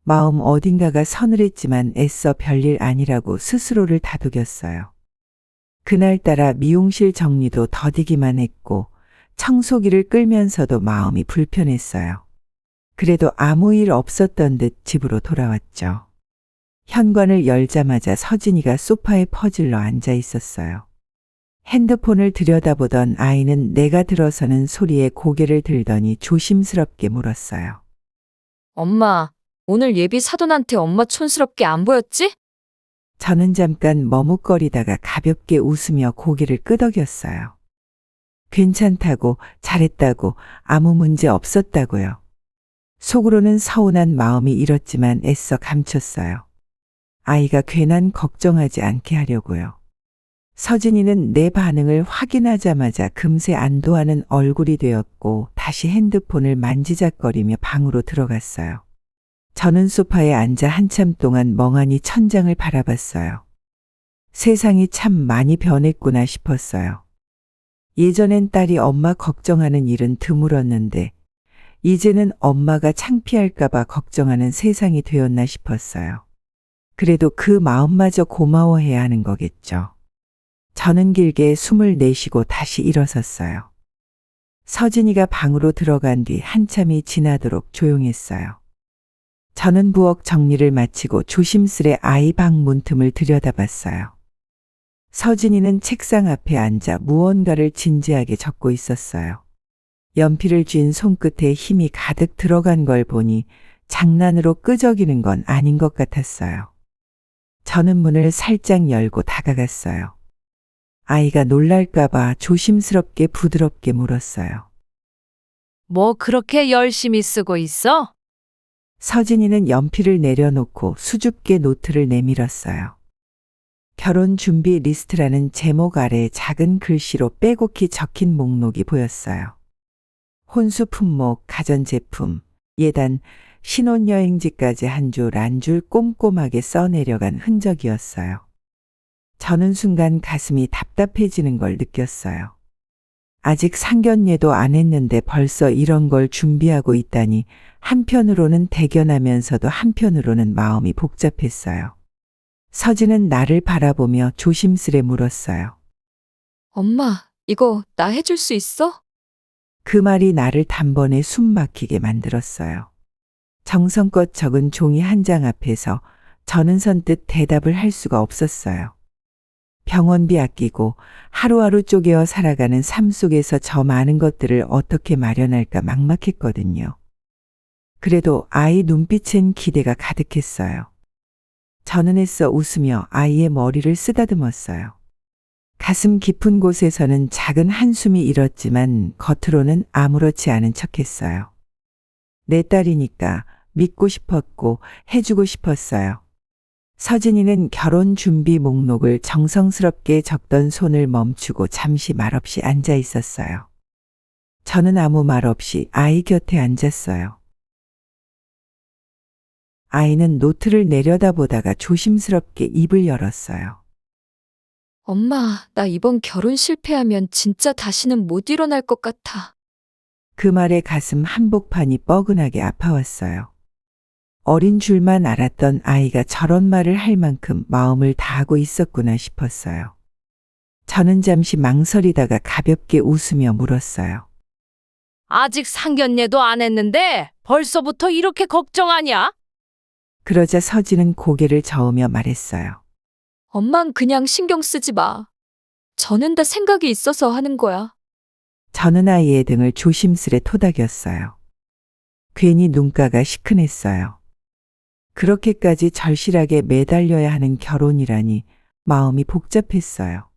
마음 어딘가가 서늘했지만 애써 별일 아니라고 스스로를 다독였어요. 그날따라 미용실 정리도 더디기만 했고 청소기를 끌면서도 마음이 불편했어요. 그래도 아무 일 없었던 듯 집으로 돌아왔죠. 현관을 열자마자 서진이가 소파에 퍼질러 앉아 있었어요. 핸드폰을 들여다보던 아이는 내가 들어서는 소리에 고개를 들더니 조심스럽게 물었어요. 엄마, 오늘 예비 사돈한테 엄마 촌스럽게 안 보였지? 저는 잠깐 머뭇거리다가 가볍게 웃으며 고개를 끄덕였어요. 괜찮다고, 잘했다고, 아무 문제 없었다고요. 속으로는 서운한 마음이 일었지만 애써 감췄어요. 아이가 괜한 걱정하지 않게 하려고요. 서진이는 내 반응을 확인하자마자 금세 안도하는 얼굴이 되었고 다시 핸드폰을 만지작거리며 방으로 들어갔어요. 저는 소파에 앉아 한참 동안 멍하니 천장을 바라봤어요. 세상이 참 많이 변했구나 싶었어요. 예전엔 딸이 엄마 걱정하는 일은 드물었는데 이제는 엄마가 창피할까봐 걱정하는 세상이 되었나 싶었어요. 그래도 그 마음마저 고마워해야 하는 거겠죠. 저는 길게 숨을 내쉬고 다시 일어섰어요. 서진이가 방으로 들어간 뒤 한참이 지나도록 조용했어요. 저는 부엌 정리를 마치고 조심스레 아이 방 문틈을 들여다봤어요. 서진이는 책상 앞에 앉아 무언가를 진지하게 적고 있었어요. 연필을 쥔 손끝에 힘이 가득 들어간 걸 보니 장난으로 끄적이는 건 아닌 것 같았어요. 저는 문을 살짝 열고 다가갔어요. 아이가 놀랄까봐 조심스럽게 부드럽게 물었어요. 뭐 그렇게 열심히 쓰고 있어? 서진이는 연필을 내려놓고 수줍게 노트를 내밀었어요. 결혼 준비 리스트라는 제목 아래 작은 글씨로 빼곡히 적힌 목록이 보였어요. 혼수 품목, 가전제품, 예단, 신혼여행지까지 한 줄 한 줄 꼼꼼하게 써내려간 흔적이었어요. 저는 순간 가슴이 답답해지는 걸 느꼈어요. 아직 상견례도 안 했는데 벌써 이런 걸 준비하고 있다니 한편으로는 대견하면서도 한편으로는 마음이 복잡했어요. 서진은 나를 바라보며 조심스레 물었어요. 엄마, 이거 나 해줄 수 있어? 그 말이 나를 단번에 숨 막히게 만들었어요. 정성껏 적은 종이 한 장 앞에서 저는 선뜻 대답을 할 수가 없었어요. 병원비 아끼고 하루하루 쪼개어 살아가는 삶 속에서 저 많은 것들을 어떻게 마련할까 막막했거든요. 그래도 아이 눈빛엔 기대가 가득했어요. 저는 애써 웃으며 아이의 머리를 쓰다듬었어요. 가슴 깊은 곳에서는 작은 한숨이 일었지만 겉으로는 아무렇지 않은 척했어요. 내 딸이니까 믿고 싶었고 해주고 싶었어요. 서진이는 결혼 준비 목록을 정성스럽게 적던 손을 멈추고 잠시 말없이 앉아 있었어요. 저는 아무 말 없이 아이 곁에 앉았어요. 아이는 노트를 내려다보다가 조심스럽게 입을 열었어요. 엄마, 나 이번 결혼 실패하면 진짜 다시는 못 일어날 것 같아. 그 말에 가슴 한복판이 뻐근하게 아파왔어요. 어린 줄만 알았던 아이가 저런 말을 할 만큼 마음을 다하고 있었구나 싶었어요. 저는 잠시 망설이다가 가볍게 웃으며 물었어요. 아직 상견례도 안 했는데 벌써부터 이렇게 걱정하냐? 그러자 서진은 고개를 저으며 말했어요. 엄만 그냥 신경 쓰지 마. 저는 다 생각이 있어서 하는 거야. 저는 아이의 등을 조심스레 토닥였어요. 괜히 눈가가 시큰했어요. 그렇게까지 절실하게 매달려야 하는 결혼이라니 마음이 복잡했어요.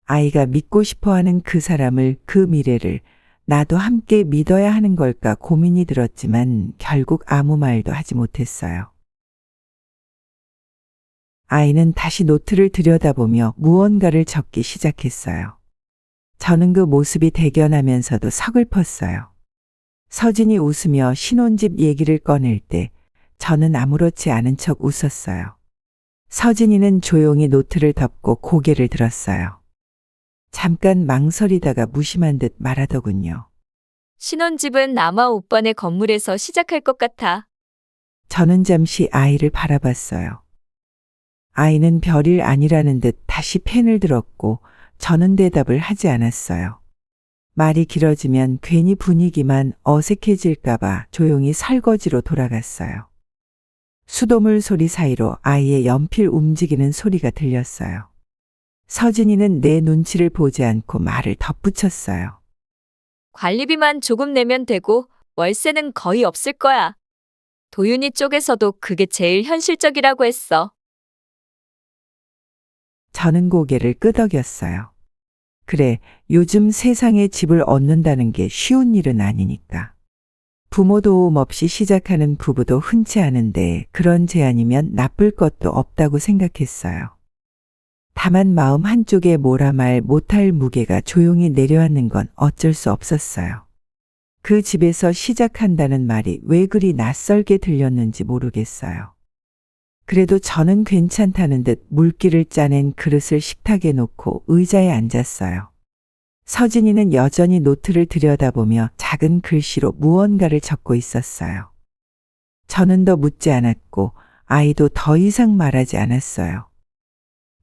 아이가 믿고 싶어하는 그 사람을, 그 미래를 나도 함께 믿어야 하는 걸까 고민이 들었지만 결국 아무 말도 하지 못했어요. 아이는 다시 노트를 들여다보며 무언가를 적기 시작했어요. 저는 그 모습이 대견하면서도 서글펐어요. 서진이 웃으며 신혼집 얘기를 꺼낼 때 저는 아무렇지 않은 척 웃었어요. 서진이는 조용히 노트를 덮고 고개를 들었어요. 잠깐 망설이다가 무심한 듯 말하더군요. 신혼집은 아마 오빠네 건물에서 시작할 것 같아. 저는 잠시 아이를 바라봤어요. 아이는 별일 아니라는 듯 다시 펜을 들었고 저는 대답을 하지 않았어요. 말이 길어지면 괜히 분위기만 어색해질까봐 조용히 설거지로 돌아갔어요. 수돗물 소리 사이로 아이의 연필 움직이는 소리가 들렸어요. 서진이는 내 눈치를 보지 않고 말을 덧붙였어요. 관리비만 조금 내면 되고 월세는 거의 없을 거야. 도윤이 쪽에서도 그게 제일 현실적이라고 했어. 저는 고개를 끄덕였어요. 그래, 요즘 세상에 집을 얻는다는 게 쉬운 일은 아니니까. 부모 도움 없이 시작하는 부부도 흔치 않은데 그런 제안이면 나쁠 것도 없다고 생각했어요. 다만 마음 한쪽에 뭐라 말 못할 무게가 조용히 내려앉는 건 어쩔 수 없었어요. 그 집에서 시작한다는 말이 왜 그리 낯설게 들렸는지 모르겠어요. 그래도 저는 괜찮다는 듯 물기를 짜낸 그릇을 식탁에 놓고 의자에 앉았어요. 서진이는 여전히 노트를 들여다보며 작은 글씨로 무언가를 적고 있었어요. 저는 더 묻지 않았고 아이도 더 이상 말하지 않았어요.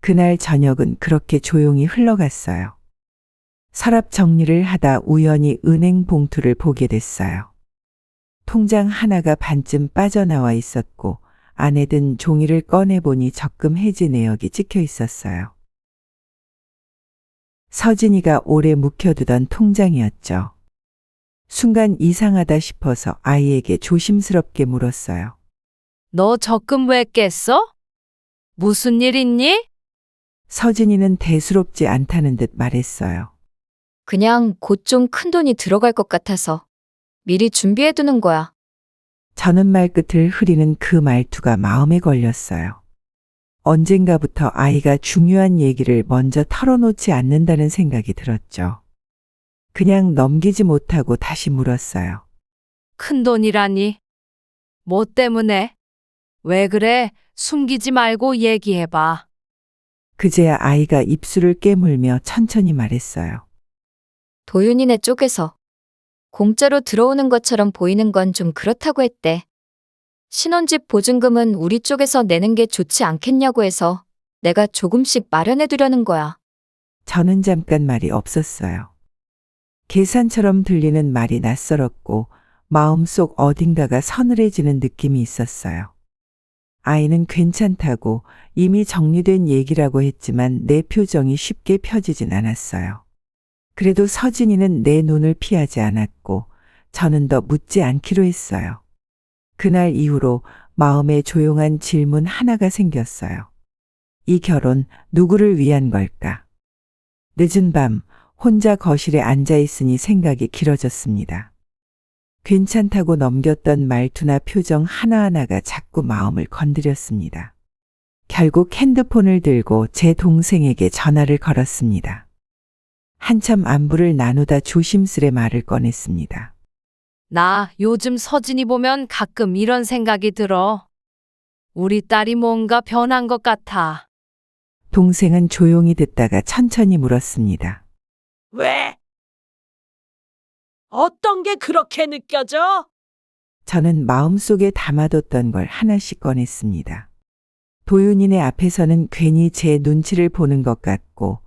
그날 저녁은 그렇게 조용히 흘러갔어요. 서랍 정리를 하다 우연히 은행 봉투를 보게 됐어요. 통장 하나가 반쯤 빠져나와 있었고 안에 든 종이를 꺼내보니 적금 해지 내역이 찍혀 있었어요. 서진이가 오래 묵혀두던 통장이었죠. 순간 이상하다 싶어서 아이에게 조심스럽게 물었어요. 너 적금 왜 깼어? 무슨 일 있니? 서진이는 대수롭지 않다는 듯 말했어요. 그냥 곧 좀 큰 돈이 들어갈 것 같아서 미리 준비해두는 거야. 저는 말끝을 흐리는 그 말투가 마음에 걸렸어요. 언젠가부터 아이가 중요한 얘기를 먼저 털어놓지 않는다는 생각이 들었죠. 그냥 넘기지 못하고 다시 물었어요. 큰 돈이라니. 뭐 때문에? 왜 그래? 숨기지 말고 얘기해봐. 그제야 아이가 입술을 깨물며 천천히 말했어요. 도윤이네 쪽에서 공짜로 들어오는 것처럼 보이는 건 좀 그렇다고 했대. 신혼집 보증금은 우리 쪽에서 내는 게 좋지 않겠냐고 해서 내가 조금씩 마련해두려는 거야. 저는 잠깐 말이 없었어요. 계산처럼 들리는 말이 낯설었고 마음속 어딘가가 서늘해지는 느낌이 있었어요. 아이는 괜찮다고 이미 정리된 얘기라고 했지만 내 표정이 쉽게 펴지진 않았어요. 그래도 서진이는 내 눈을 피하지 않았고 저는 더 묻지 않기로 했어요. 그날 이후로 마음에 조용한 질문 하나가 생겼어요. 이 결혼 누구를 위한 걸까? 늦은 밤 혼자 거실에 앉아 있으니 생각이 길어졌습니다. 괜찮다고 넘겼던 말투나 표정 하나하나가 자꾸 마음을 건드렸습니다. 결국 핸드폰을 들고 제 동생에게 전화를 걸었습니다. 한참 안부를 나누다 조심스레 말을 꺼냈습니다. 나 요즘 서진이 보면 가끔 이런 생각이 들어. 우리 딸이 뭔가 변한 것 같아. 동생은 조용히 듣다가 천천히 물었습니다. 왜? 어떤 게 그렇게 느껴져? 저는 마음속에 담아뒀던 걸 하나씩 꺼냈습니다. 도윤이네 앞에서는 괜히 제 눈치를 보는 것 같고,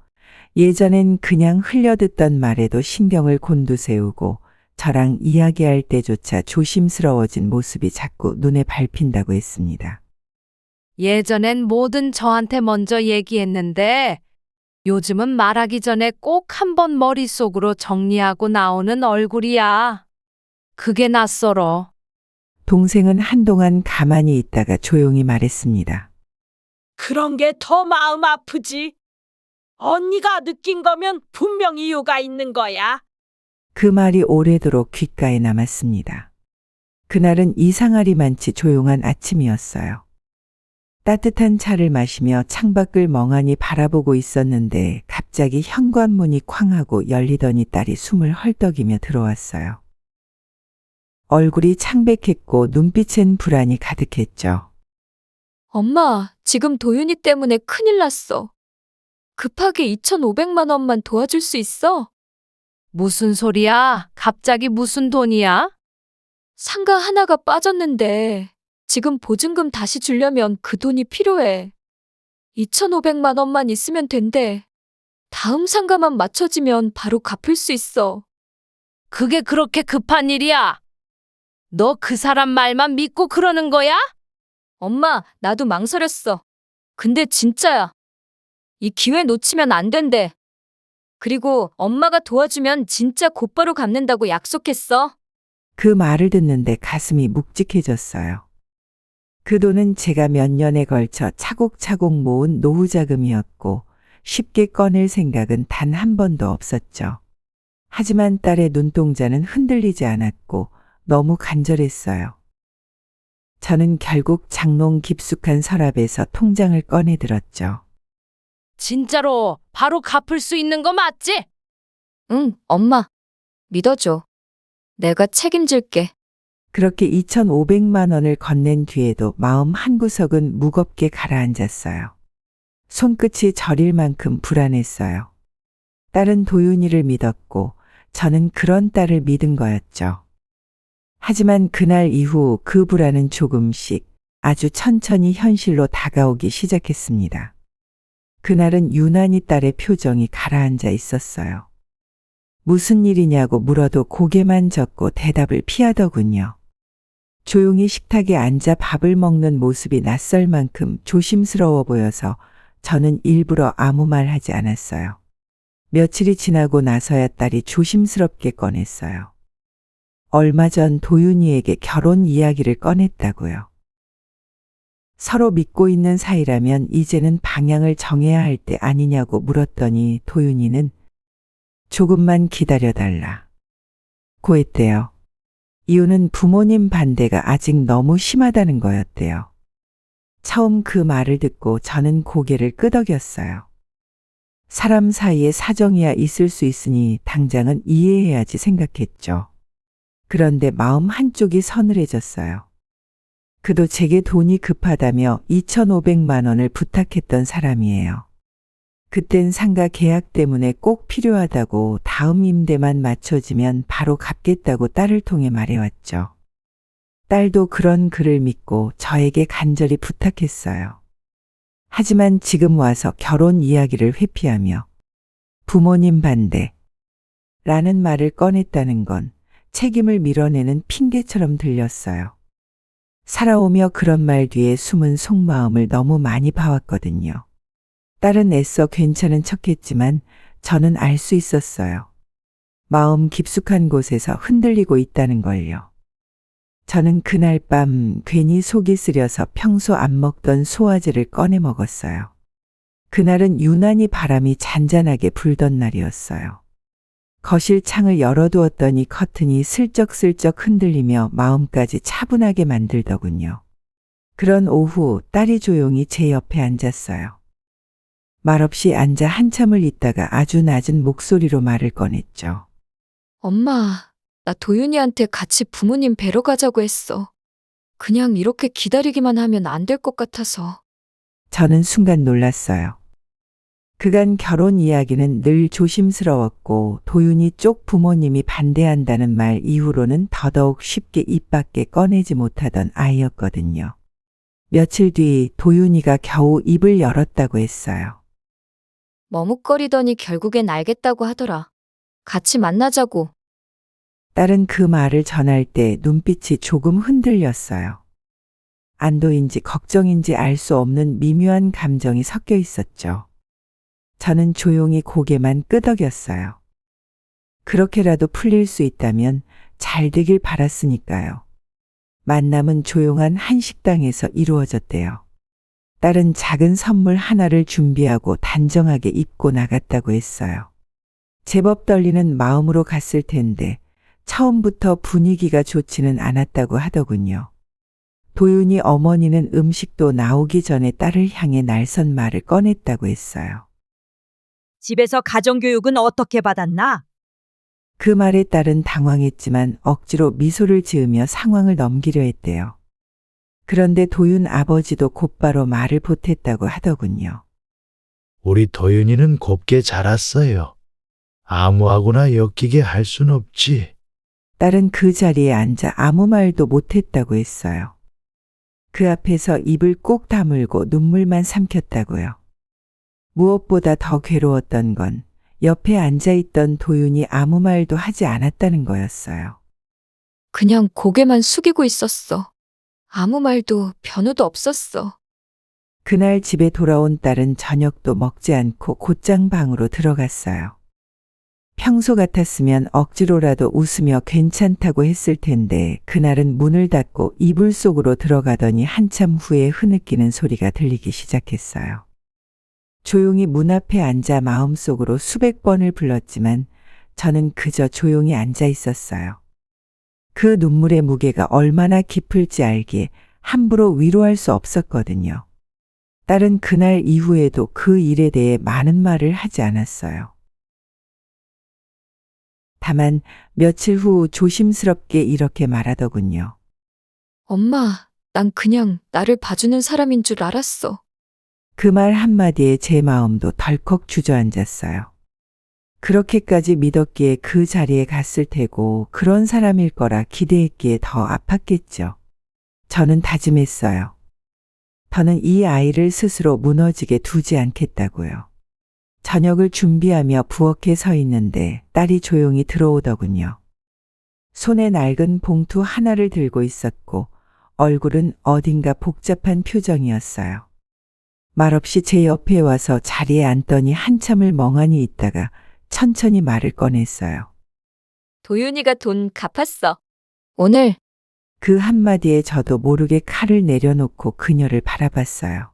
예전엔 그냥 흘려듣던 말에도 신경을 곤두세우고 저랑 이야기할 때조차 조심스러워진 모습이 자꾸 눈에 밟힌다고 했습니다. 예전엔 뭐든 저한테 먼저 얘기했는데 요즘은 말하기 전에 꼭 한번 머릿속으로 정리하고 나오는 얼굴이야. 그게 낯설어. 동생은 한동안 가만히 있다가 조용히 말했습니다. 그런 게 더 마음 아프지. 언니가 느낀 거면 분명 이유가 있는 거야. 그 말이 오래도록 귓가에 남았습니다. 그날은 이상하리만치 조용한 아침이었어요. 따뜻한 차를 마시며 창밖을 멍하니 바라보고 있었는데 갑자기 현관문이 쾅 하고 열리더니 딸이 숨을 헐떡이며 들어왔어요. 얼굴이 창백했고 눈빛엔 불안이 가득했죠. 엄마, 지금 도윤이 때문에 큰일 났어. 급하게 2,500만 원만 도와줄 수 있어? 무슨 소리야? 갑자기 무슨 돈이야? 상가 하나가 빠졌는데 지금 보증금 다시 주려면 그 돈이 필요해. 2,500만 원만 있으면 된대. 다음 상가만 맞춰지면 바로 갚을 수 있어. 그게 그렇게 급한 일이야? 너 그 사람 말만 믿고 그러는 거야? 엄마, 나도 망설였어. 근데 진짜야. 이 기회 놓치면 안 된대. 그리고 엄마가 도와주면 진짜 곧바로 갚는다고 약속했어. 그 말을 듣는데 가슴이 묵직해졌어요. 그 돈은 제가 몇 년에 걸쳐 차곡차곡 모은 노후 자금이었고 쉽게 꺼낼 생각은 단 한 번도 없었죠. 하지만 딸의 눈동자는 흔들리지 않았고 너무 간절했어요. 저는 결국 장롱 깊숙한 서랍에서 통장을 꺼내 들었죠. 진짜로 바로 갚을 수 있는 거 맞지? 응, 엄마. 믿어줘. 내가 책임질게. 그렇게 2,500만 원을 건넨 뒤에도 마음 한구석은 무겁게 가라앉았어요. 손끝이 저릴 만큼 불안했어요. 딸은 도윤이를 믿었고 저는 그런 딸을 믿은 거였죠. 하지만 그날 이후 그 불안은 조금씩 아주 천천히 현실로 다가오기 시작했습니다. 그날은 유난히 딸의 표정이 가라앉아 있었어요. 무슨 일이냐고 물어도 고개만 젓고 대답을 피하더군요. 조용히 식탁에 앉아 밥을 먹는 모습이 낯설 만큼 조심스러워 보여서 저는 일부러 아무 말 하지 않았어요. 며칠이 지나고 나서야 딸이 조심스럽게 꺼냈어요. 얼마 전 도윤이에게 결혼 이야기를 꺼냈다고요. 서로 믿고 있는 사이라면 이제는 방향을 정해야 할 때 아니냐고 물었더니 도윤이는 조금만 기다려달라 고 했대요. 이유는 부모님 반대가 아직 너무 심하다는 거였대요. 처음 그 말을 듣고 저는 고개를 끄덕였어요. 사람 사이에 사정이야 있을 수 있으니 당장은 이해해야지 생각했죠. 그런데 마음 한쪽이 서늘해졌어요. 그도 제게 돈이 급하다며 2,500만 원을 부탁했던 사람이에요. 그땐 상가 계약 때문에 꼭 필요하다고 다음 임대만 맞춰지면 바로 갚겠다고 딸을 통해 말해왔죠. 딸도 그런 그를 믿고 저에게 간절히 부탁했어요. 하지만 지금 와서 결혼 이야기를 회피하며 부모님 반대 라는 말을 꺼냈다는 건 책임을 밀어내는 핑계처럼 들렸어요. 살아오며 그런 말 뒤에 숨은 속마음을 너무 많이 봐왔거든요. 딸은 애써 괜찮은 척했지만 저는 알 수 있었어요. 마음 깊숙한 곳에서 흔들리고 있다는 걸요. 저는 그날 밤 괜히 속이 쓰려서 평소 안 먹던 소화제를 꺼내 먹었어요. 그날은 유난히 바람이 잔잔하게 불던 날이었어요. 거실 창을 열어두었더니 커튼이 슬쩍슬쩍 흔들리며 마음까지 차분하게 만들더군요. 그런 오후 딸이 조용히 제 옆에 앉았어요. 말없이 앉아 한참을 있다가 아주 낮은 목소리로 말을 꺼냈죠. 엄마, 나 도윤이한테 같이 부모님 뵈러 가자고 했어. 그냥 이렇게 기다리기만 하면 안 될 것 같아서. 저는 순간 놀랐어요. 그간 결혼 이야기는 늘 조심스러웠고 도윤이 쪽 부모님이 반대한다는 말 이후로는 더더욱 쉽게 입 밖에 꺼내지 못하던 아이였거든요. 며칠 뒤 도윤이가 겨우 입을 열었다고 했어요. 머뭇거리더니 결국엔 알겠다고 하더라. 같이 만나자고. 딸은 그 말을 전할 때 눈빛이 조금 흔들렸어요. 안도인지 걱정인지 알 수 없는 미묘한 감정이 섞여 있었죠. 저는 조용히 고개만 끄덕였어요. 그렇게라도 풀릴 수 있다면 잘 되길 바랐으니까요. 만남은 조용한 한식당에서 이루어졌대요. 딸은 작은 선물 하나를 준비하고 단정하게 입고 나갔다고 했어요. 제법 떨리는 마음으로 갔을 텐데 처음부터 분위기가 좋지는 않았다고 하더군요. 도윤이 어머니는 음식도 나오기 전에 딸을 향해 날선 말을 꺼냈다고 했어요. 집에서 가정교육은 어떻게 받았나? 그 말에 딸은 당황했지만 억지로 미소를 지으며 상황을 넘기려 했대요. 그런데 도윤 아버지도 곧바로 말을 보탰다고 하더군요. 우리 도윤이는 곱게 자랐어요. 아무하고나 엮이게 할 순 없지. 딸은 그 자리에 앉아 아무 말도 못했다고 했어요. 그 앞에서 입을 꼭 다물고 눈물만 삼켰다고요. 무엇보다 더 괴로웠던 건 옆에 앉아있던 도윤이 아무 말도 하지 않았다는 거였어요. 그냥 고개만 숙이고 있었어. 아무 말도 변호도 없었어. 그날 집에 돌아온 딸은 저녁도 먹지 않고 곧장 방으로 들어갔어요. 평소 같았으면 억지로라도 웃으며 괜찮다고 했을 텐데 그날은 문을 닫고 이불 속으로 들어가더니 한참 후에 흐느끼는 소리가 들리기 시작했어요. 조용히 문 앞에 앉아 마음속으로 수백 번을 불렀지만 저는 그저 조용히 앉아 있었어요. 그 눈물의 무게가 얼마나 깊을지 알기에 함부로 위로할 수 없었거든요. 딸은 그날 이후에도 그 일에 대해 많은 말을 하지 않았어요. 다만 며칠 후 조심스럽게 이렇게 말하더군요. 엄마, 난 그냥 나를 봐주는 사람인 줄 알았어. 그 말 한마디에 제 마음도 덜컥 주저앉았어요. 그렇게까지 믿었기에 그 자리에 갔을 테고 그런 사람일 거라 기대했기에 더 아팠겠죠. 저는 다짐했어요. 저는 이 아이를 스스로 무너지게 두지 않겠다고요. 저녁을 준비하며 부엌에 서 있는데 딸이 조용히 들어오더군요. 손에 낡은 봉투 하나를 들고 있었고 얼굴은 어딘가 복잡한 표정이었어요. 말없이 제 옆에 와서 자리에 앉더니 한참을 멍하니 있다가 천천히 말을 꺼냈어요. 도윤이가 돈 갚았어. 오늘. 그 한마디에 저도 모르게 칼을 내려놓고 그녀를 바라봤어요.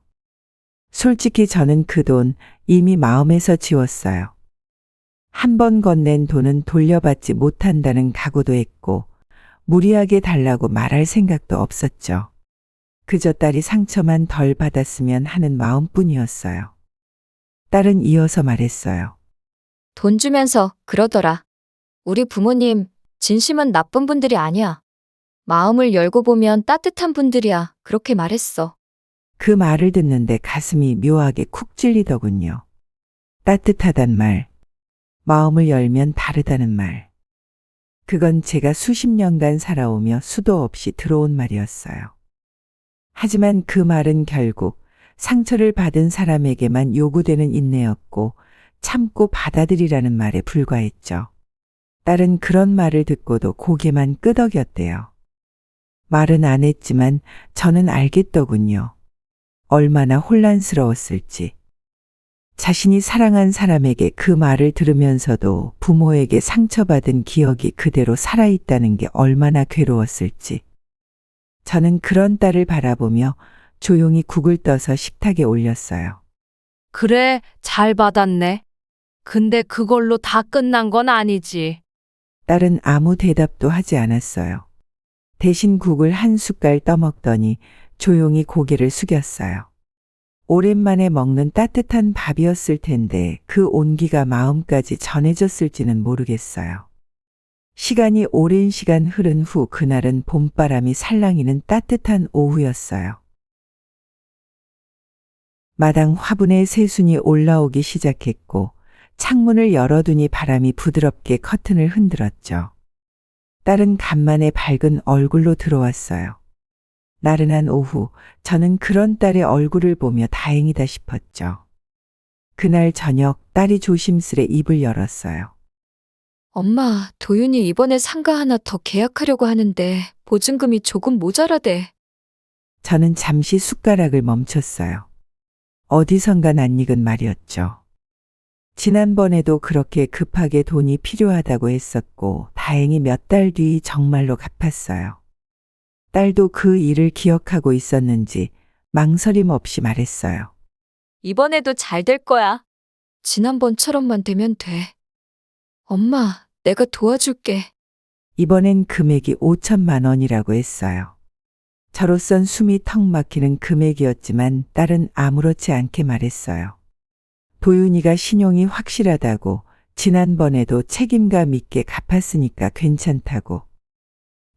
솔직히 저는 그 돈 이미 마음에서 지웠어요. 한 번 건넨 돈은 돌려받지 못한다는 각오도 했고 무리하게 달라고 말할 생각도 없었죠. 그저 딸이 상처만 덜 받았으면 하는 마음뿐이었어요. 딸은 이어서 말했어요. 돈 주면서 그러더라. 우리 부모님 진심은 나쁜 분들이 아니야. 마음을 열고 보면 따뜻한 분들이야. 그렇게 말했어. 그 말을 듣는데 가슴이 묘하게 쿡 찔리더군요. 따뜻하단 말, 마음을 열면 다르다는 말. 그건 제가 수십 년간 살아오며 수도 없이 들어온 말이었어요. 하지만 그 말은 결국 상처를 받은 사람에게만 요구되는 인내였고 참고 받아들이라는 말에 불과했죠. 딸은 그런 말을 듣고도 고개만 끄덕였대요. 말은 안 했지만 저는 알겠더군요. 얼마나 혼란스러웠을지. 자신이 사랑한 사람에게 그 말을 들으면서도 부모에게 상처받은 기억이 그대로 살아있다는 게 얼마나 괴로웠을지. 저는 그런 딸을 바라보며 조용히 국을 떠서 식탁에 올렸어요. 그래, 잘 받았네. 근데 그걸로 다 끝난 건 아니지. 딸은 아무 대답도 하지 않았어요. 대신 국을 한 숟갈 떠먹더니 조용히 고개를 숙였어요. 오랜만에 먹는 따뜻한 밥이었을 텐데 그 온기가 마음까지 전해졌을지는 모르겠어요. 시간이 오랜 시간 흐른 후 그날은 봄바람이 살랑이는 따뜻한 오후였어요. 마당 화분에 새순이 올라오기 시작했고 창문을 열어두니 바람이 부드럽게 커튼을 흔들었죠. 딸은 간만에 밝은 얼굴로 들어왔어요. 나른한 오후 저는 그런 딸의 얼굴을 보며 다행이다 싶었죠. 그날 저녁 딸이 조심스레 입을 열었어요. 엄마, 도윤이 이번에 상가 하나 더 계약하려고 하는데 보증금이 조금 모자라대. 저는 잠시 숟가락을 멈췄어요. 어디선가 낯익은 말이었죠. 지난번에도 그렇게 급하게 돈이 필요하다고 했었고 다행히 몇 달 뒤 정말로 갚았어요. 딸도 그 일을 기억하고 있었는지 망설임 없이 말했어요. 이번에도 잘 될 거야. 지난번처럼만 되면 돼. 엄마, 내가 도와줄게. 이번엔 금액이 5천만 원이라고 했어요. 저로선 숨이 턱 막히는 금액이었지만 딸은 아무렇지 않게 말했어요. 도윤이가 신용이 확실하다고 지난번에도 책임감 있게 갚았으니까 괜찮다고.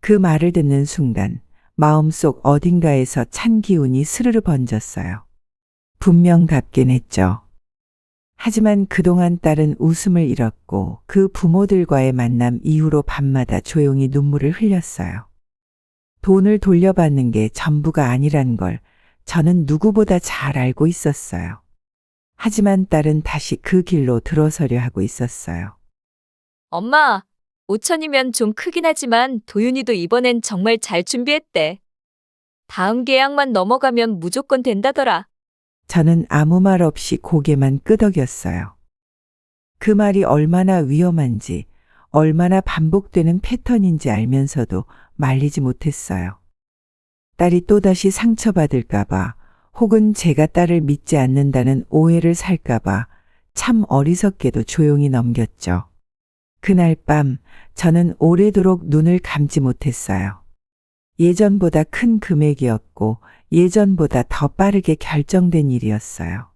그 말을 듣는 순간 마음속 어딘가에서 찬 기운이 스르르 번졌어요. 분명 갚긴 했죠. 하지만 그동안 딸은 웃음을 잃었고 그 부모들과의 만남 이후로 밤마다 조용히 눈물을 흘렸어요. 돈을 돌려받는 게 전부가 아니란 걸 저는 누구보다 잘 알고 있었어요. 하지만 딸은 다시 그 길로 들어서려 하고 있었어요. 엄마, 5천이면 좀 크긴 하지만 도윤이도 이번엔 정말 잘 준비했대. 다음 계약만 넘어가면 무조건 된다더라. 저는 아무 말 없이 고개만 끄덕였어요. 그 말이 얼마나 위험한지, 얼마나 반복되는 패턴인지 알면서도 말리지 못했어요. 딸이 또다시 상처받을까봐 혹은 제가 딸을 믿지 않는다는 오해를 살까봐 참 어리석게도 조용히 넘겼죠. 그날 밤 저는 오래도록 눈을 감지 못했어요. 예전보다 큰 금액이었고 예전보다 더 빠르게 결정된 일이었어요.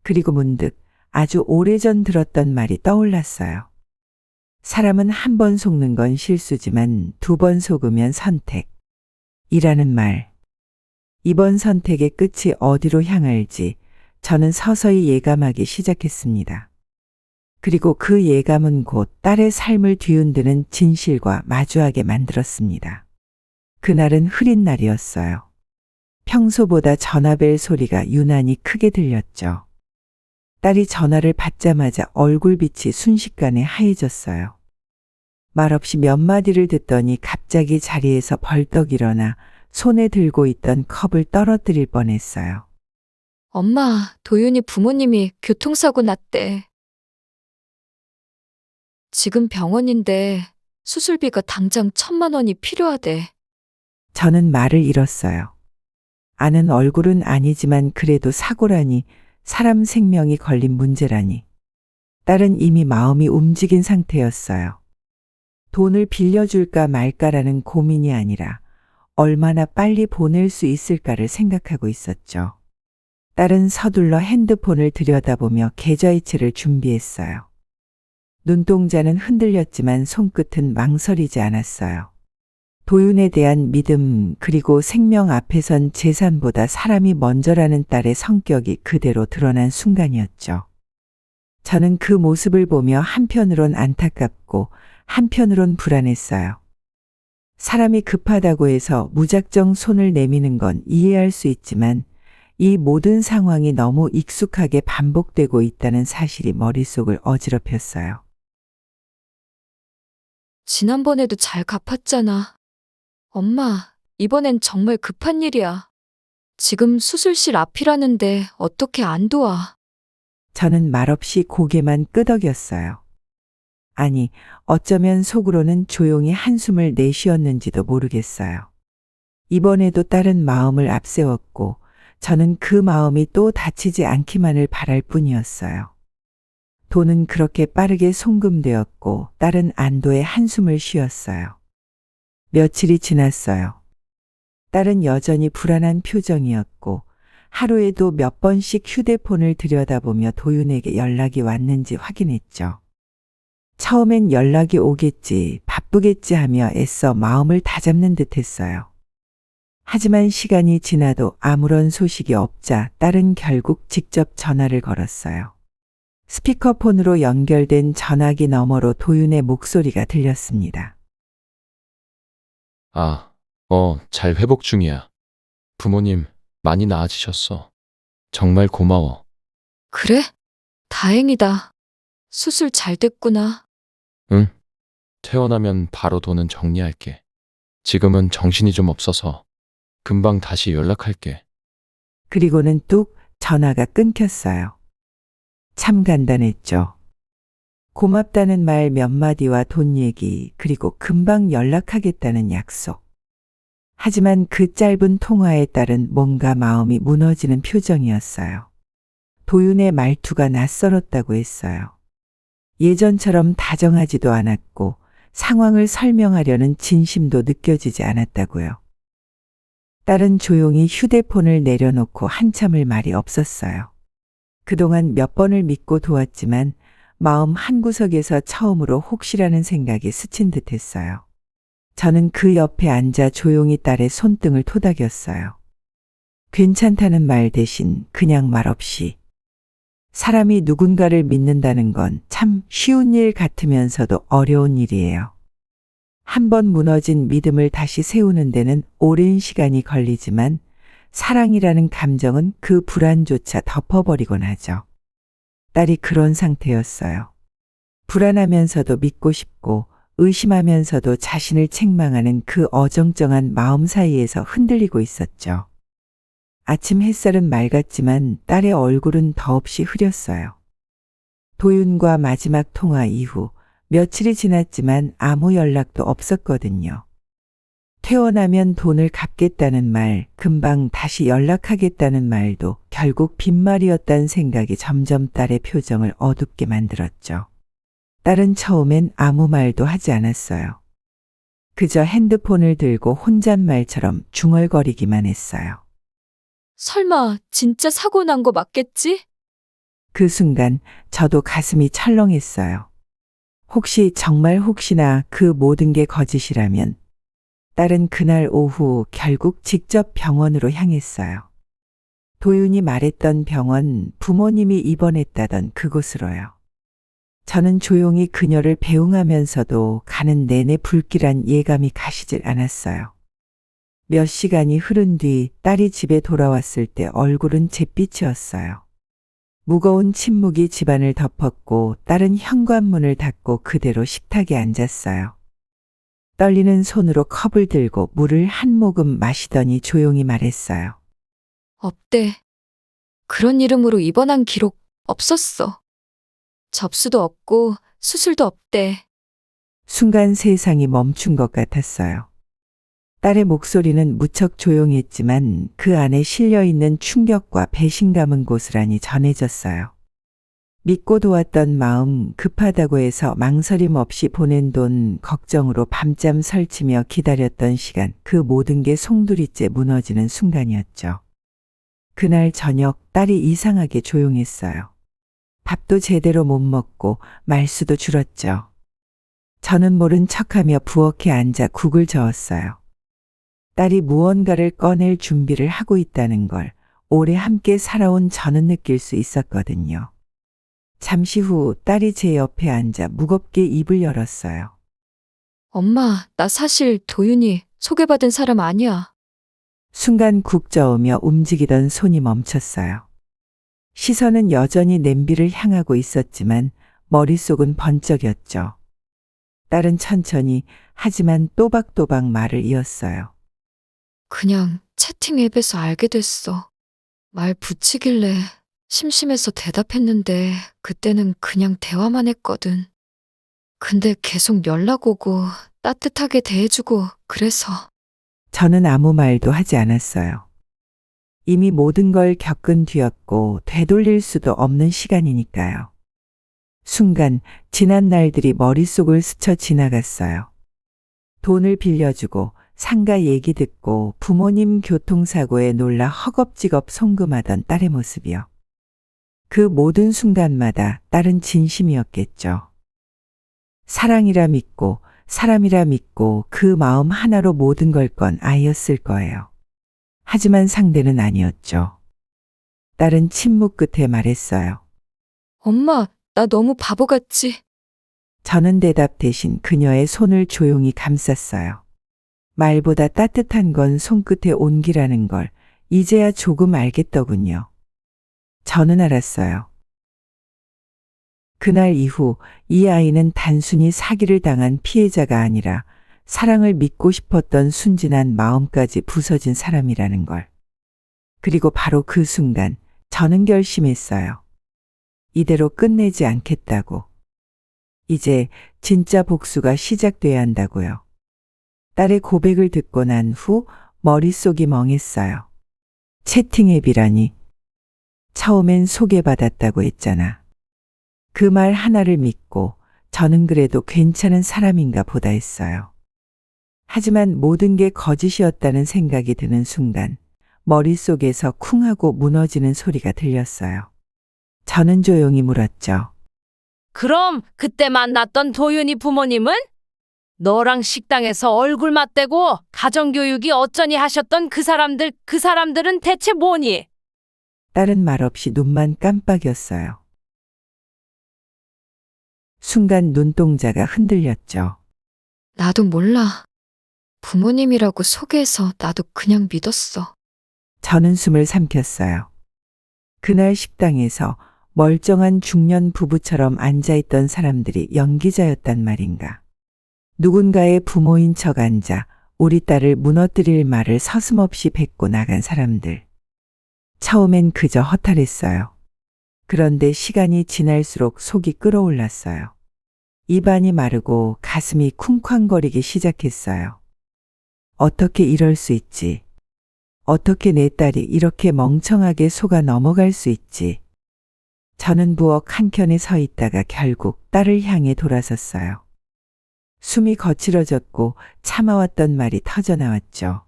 그리고 문득 아주 오래전 들었던 말이 떠올랐어요. 사람은 한 번 속는 건 실수지만 2번 속으면 선택. 이라는 말. 이번 선택의 끝이 어디로 향할지 저는 서서히 예감하기 시작했습니다. 그리고 그 예감은 곧 딸의 삶을 뒤흔드는 진실과 마주하게 만들었습니다. 그날은 흐린 날이었어요. 평소보다 전화벨 소리가 유난히 크게 들렸죠. 딸이 전화를 받자마자 얼굴빛이 순식간에 하얘졌어요. 말없이 몇 마디를 듣더니 갑자기 자리에서 벌떡 일어나 손에 들고 있던 컵을 떨어뜨릴 뻔했어요. 엄마, 도윤이 부모님이 교통사고 났대. 지금 병원인데 수술비가 당장 1,000만 원이 필요하대. 저는 말을 잃었어요. 아는 얼굴은 아니지만 그래도 사고라니, 사람 생명이 걸린 문제라니. 딸은 이미 마음이 움직인 상태였어요. 돈을 빌려줄까 말까라는 고민이 아니라 얼마나 빨리 보낼 수 있을까를 생각하고 있었죠. 딸은 서둘러 핸드폰을 들여다보며 계좌이체를 준비했어요. 눈동자는 흔들렸지만 손끝은 망설이지 않았어요. 도윤에 대한 믿음 그리고 생명 앞에선 재산보다 사람이 먼저라는 딸의 성격이 그대로 드러난 순간이었죠. 저는 그 모습을 보며 한편으론 안타깝고 한편으론 불안했어요. 사람이 급하다고 해서 무작정 손을 내미는 건 이해할 수 있지만 이 모든 상황이 너무 익숙하게 반복되고 있다는 사실이 머릿속을 어지럽혔어요. 지난번에도 잘 갚았잖아. 엄마, 이번엔 정말 급한 일이야. 지금 수술실 앞이라는데 어떻게 안 도와? 저는 말없이 고개만 끄덕였어요. 아니, 어쩌면 속으로는 조용히 한숨을 내쉬었는지도 모르겠어요. 이번에도 딸은 마음을 앞세웠고 저는 그 마음이 또 다치지 않기만을 바랄 뿐이었어요. 돈은 그렇게 빠르게 송금되었고 딸은 안도의 한숨을 쉬었어요. 며칠이 지났어요. 딸은 여전히 불안한 표정이었고 하루에도 몇 번씩 휴대폰을 들여다보며 도윤에게 연락이 왔는지 확인했죠. 처음엔 연락이 오겠지, 바쁘겠지 하며 애써 마음을 다잡는 듯 했어요. 하지만 시간이 지나도 아무런 소식이 없자 딸은 결국 직접 전화를 걸었어요. 스피커폰으로 연결된 전화기 너머로 도윤의 목소리가 들렸습니다. 잘 회복 중이야. 부모님, 많이 나아지셨어. 정말 고마워. 그래? 다행이다. 수술 잘 됐구나. 응? 퇴원하면 바로 돈은 정리할게. 지금은 정신이 좀 없어서 금방 다시 연락할게. 그리고는 뚝 전화가 끊겼어요. 참 간단했죠. 고맙다는 말 몇 마디와 돈 얘기, 그리고 금방 연락하겠다는 약속. 하지만 그 짧은 통화에 따른 뭔가 마음이 무너지는 표정이었어요. 도윤의 말투가 낯설었다고 했어요. 예전처럼 다정하지도 않았고 상황을 설명하려는 진심도 느껴지지 않았다고요. 딸은 조용히 휴대폰을 내려놓고 한참을 말이 없었어요. 그동안 몇 번을 믿고 도왔지만 마음 한구석에서 처음으로 혹시라는 생각이 스친 듯했어요. 저는 그 옆에 앉아 조용히 딸의 손등을 토닥였어요. 괜찮다는 말 대신 그냥 말없이. 사람이 누군가를 믿는다는 건 참 쉬운 일 같으면서도 어려운 일이에요. 한번 무너진 믿음을 다시 세우는 데는 오랜 시간이 걸리지만 사랑이라는 감정은 그 불안조차 덮어버리곤 하죠. 딸이 그런 상태였어요. 불안하면서도 믿고 싶고 의심하면서도 자신을 책망하는 그 어정쩡한 마음 사이에서 흔들리고 있었죠. 아침 햇살은 맑았지만 딸의 얼굴은 더없이 흐렸어요. 도윤과 마지막 통화 이후 며칠이 지났지만 아무 연락도 없었거든요. 퇴원하면 돈을 갚겠다는 말, 금방 다시 연락하겠다는 말도 결국 빈말이었다는 생각이 점점 딸의 표정을 어둡게 만들었죠. 딸은 처음엔 아무 말도 하지 않았어요. 그저 핸드폰을 들고 혼잣말처럼 중얼거리기만 했어요. 설마 진짜 사고 난 거 맞겠지? 그 순간 저도 가슴이 철렁했어요. 혹시 정말 혹시나 그 모든 게 거짓이라면 딸은 그날 오후 결국 직접 병원으로 향했어요. 도윤이 말했던 병원, 부모님이 입원했다던 그곳으로요. 저는 조용히 그녀를 배웅하면서도 가는 내내 불길한 예감이 가시질 않았어요. 몇 시간이 흐른 뒤 딸이 집에 돌아왔을 때 얼굴은 잿빛이었어요. 무거운 침묵이 집안을 덮었고 딸은 현관문을 닫고 그대로 식탁에 앉았어요. 떨리는 손으로 컵을 들고 물을 한 모금 마시더니 조용히 말했어요. 없대. 그런 이름으로 입원한 기록 없었어. 접수도 없고 수술도 없대. 순간 세상이 멈춘 것 같았어요. 딸의 목소리는 무척 조용했지만 그 안에 실려있는 충격과 배신감은 고스란히 전해졌어요. 믿고 도왔던 마음, 급하다고 해서 망설임 없이 보낸 돈, 걱정으로 밤잠 설치며 기다렸던 시간, 그 모든 게 송두리째 무너지는 순간이었죠. 그날 저녁 딸이 이상하게 조용했어요. 밥도 제대로 못 먹고 말수도 줄었죠. 저는 모른 척하며 부엌에 앉아 국을 저었어요. 딸이 무언가를 꺼낼 준비를 하고 있다는 걸 오래 함께 살아온 저는 느낄 수 있었거든요. 잠시 후 딸이 제 옆에 앉아 무겁게 입을 열었어요. 엄마, 나 사실 도윤이 소개받은 사람 아니야. 순간 국 저으며 움직이던 손이 멈췄어요. 시선은 여전히 냄비를 향하고 있었지만 머릿속은 번쩍였죠. 딸은 천천히 하지만 또박또박 말을 이었어요. 그냥 채팅 앱에서 알게 됐어. 말 붙이길래 심심해서 대답했는데 그때는 그냥 대화만 했거든. 근데 계속 연락 오고 따뜻하게 대해주고 그래서. 저는 아무 말도 하지 않았어요. 이미 모든 걸 겪은 뒤였고 되돌릴 수도 없는 시간이니까요. 순간 지난 날들이 머릿속을 스쳐 지나갔어요. 돈을 빌려주고 상가 얘기 듣고 부모님 교통사고에 놀라 허겁지겁 송금하던 딸의 모습이요. 그 모든 순간마다 딸은 진심이었겠죠. 사랑이라 믿고 사람이라 믿고 그 마음 하나로 모든 걸 건 아이였을 거예요. 하지만 상대는 아니었죠. 딸은 침묵 끝에 말했어요. 엄마, 나 너무 바보같지? 저는 대답 대신 그녀의 손을 조용히 감쌌어요. 말보다 따뜻한 건 손끝의 온기라는 걸 이제야 조금 알겠더군요. 저는 알았어요. 그날 이후 이 아이는 단순히 사기를 당한 피해자가 아니라 사랑을 믿고 싶었던 순진한 마음까지 부서진 사람이라는 걸. 그리고 바로 그 순간 저는 결심했어요. 이대로 끝내지 않겠다고. 이제 진짜 복수가 시작돼야 한다고요. 딸의 고백을 듣고 난 후 머릿속이 멍했어요. 채팅 앱이라니. 처음엔 소개받았다고 했잖아. 그 말 하나를 믿고 저는 그래도 괜찮은 사람인가 보다 했어요. 하지만 모든 게 거짓이었다는 생각이 드는 순간 머릿속에서 쿵 하고 무너지는 소리가 들렸어요. 저는 조용히 물었죠. 그럼 그때 만났던 도윤이 부모님은? 너랑 식당에서 얼굴 맞대고 가정교육이 어쩌니 하셨던 그 사람들은 대체 뭐니? 딸은 말없이 눈만 깜빡였어요. 순간 눈동자가 흔들렸죠. 나도 몰라. 부모님이라고 소개해서 나도 그냥 믿었어. 저는 숨을 삼켰어요. 그날 식당에서 멀쩡한 중년 부부처럼 앉아있던 사람들이 연기자였단 말인가. 누군가의 부모인 척 앉아 우리 딸을 무너뜨릴 말을 서슴없이 뱉고 나간 사람들. 처음엔 그저 허탈했어요. 그런데 시간이 지날수록 속이 끓어올랐어요. 입안이 마르고 가슴이 쿵쾅거리기 시작했어요. 어떻게 이럴 수 있지? 어떻게 내 딸이 이렇게 멍청하게 속아 넘어갈 수 있지? 저는 부엌 한켠에 서 있다가 결국 딸을 향해 돌아섰어요. 숨이 거칠어졌고 참아왔던 말이 터져나왔죠.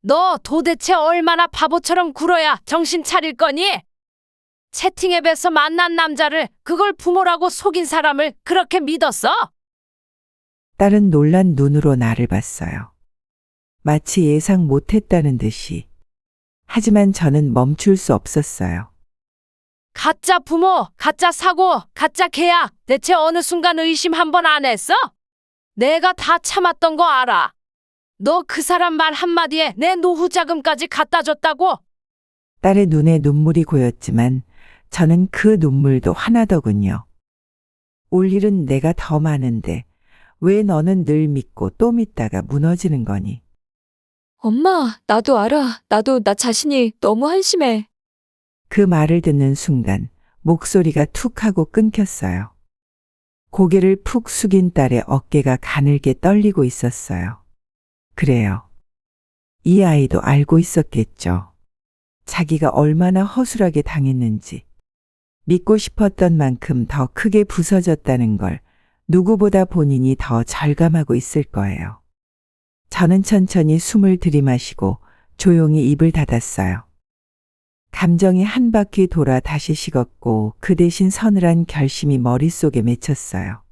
너 도대체 얼마나 바보처럼 굴어야 정신 차릴 거니? 채팅앱에서 만난 남자를 그걸 부모라고 속인 사람을 그렇게 믿었어? 딸은 놀란 눈으로 나를 봤어요. 마치 예상 못했다는 듯이. 하지만 저는 멈출 수 없었어요. 가짜 부모, 가짜 사고, 가짜 계약. 대체 어느 순간 의심 한 번 안 했어? 내가 다 참았던 거 알아. 너 그 사람 말 한마디에 내 노후 자금까지 갖다 줬다고? 딸의 눈에 눈물이 고였지만 저는 그 눈물도 화나더군요. 올 일은 내가 더 많은데 왜 너는 늘 믿고 또 믿다가 무너지는 거니? 엄마, 나도 알아. 나도 나 자신이 너무 한심해. 그 말을 듣는 순간 목소리가 툭 하고 끊겼어요. 고개를 푹 숙인 딸의 어깨가 가늘게 떨리고 있었어요. 그래요. 이 아이도 알고 있었겠죠. 자기가 얼마나 허술하게 당했는지. 믿고 싶었던 만큼 더 크게 부서졌다는 걸 누구보다 본인이 더 절감하고 있을 거예요. 저는 천천히 숨을 들이마시고 조용히 입을 닫았어요. 감정이 한 바퀴 돌아 다시 식었고 그 대신 서늘한 결심이 머릿속에 맺혔어요.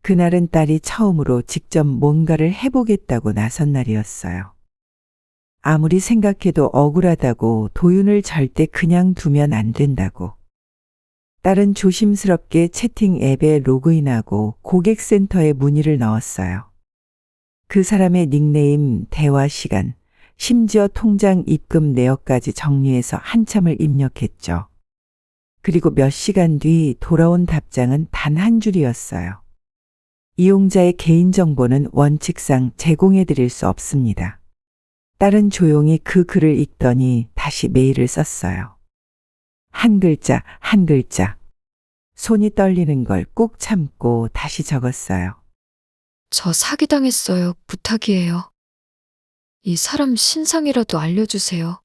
그날은 딸이 처음으로 직접 뭔가를 해보겠다고 나선 날이었어요. 아무리 생각해도 억울하다고 도윤을 절대 그냥 두면 안 된다고. 딸은 조심스럽게 채팅 앱에 로그인하고 고객센터에 문의를 넣었어요. 그 사람의 닉네임, 대화 시간, 심지어 통장 입금 내역까지 정리해서 한참을 입력했죠. 그리고 몇 시간 뒤 돌아온 답장은 단 한 줄이었어요. 이용자의 개인정보는 원칙상 제공해드릴 수 없습니다. 딸은 조용히 그 글을 읽더니 다시 메일을 썼어요. 한 글자, 한 글자. 손이 떨리는 걸 꾹 참고 다시 적었어요. 저 사기당했어요. 부탁이에요. 이 사람 신상이라도 알려주세요.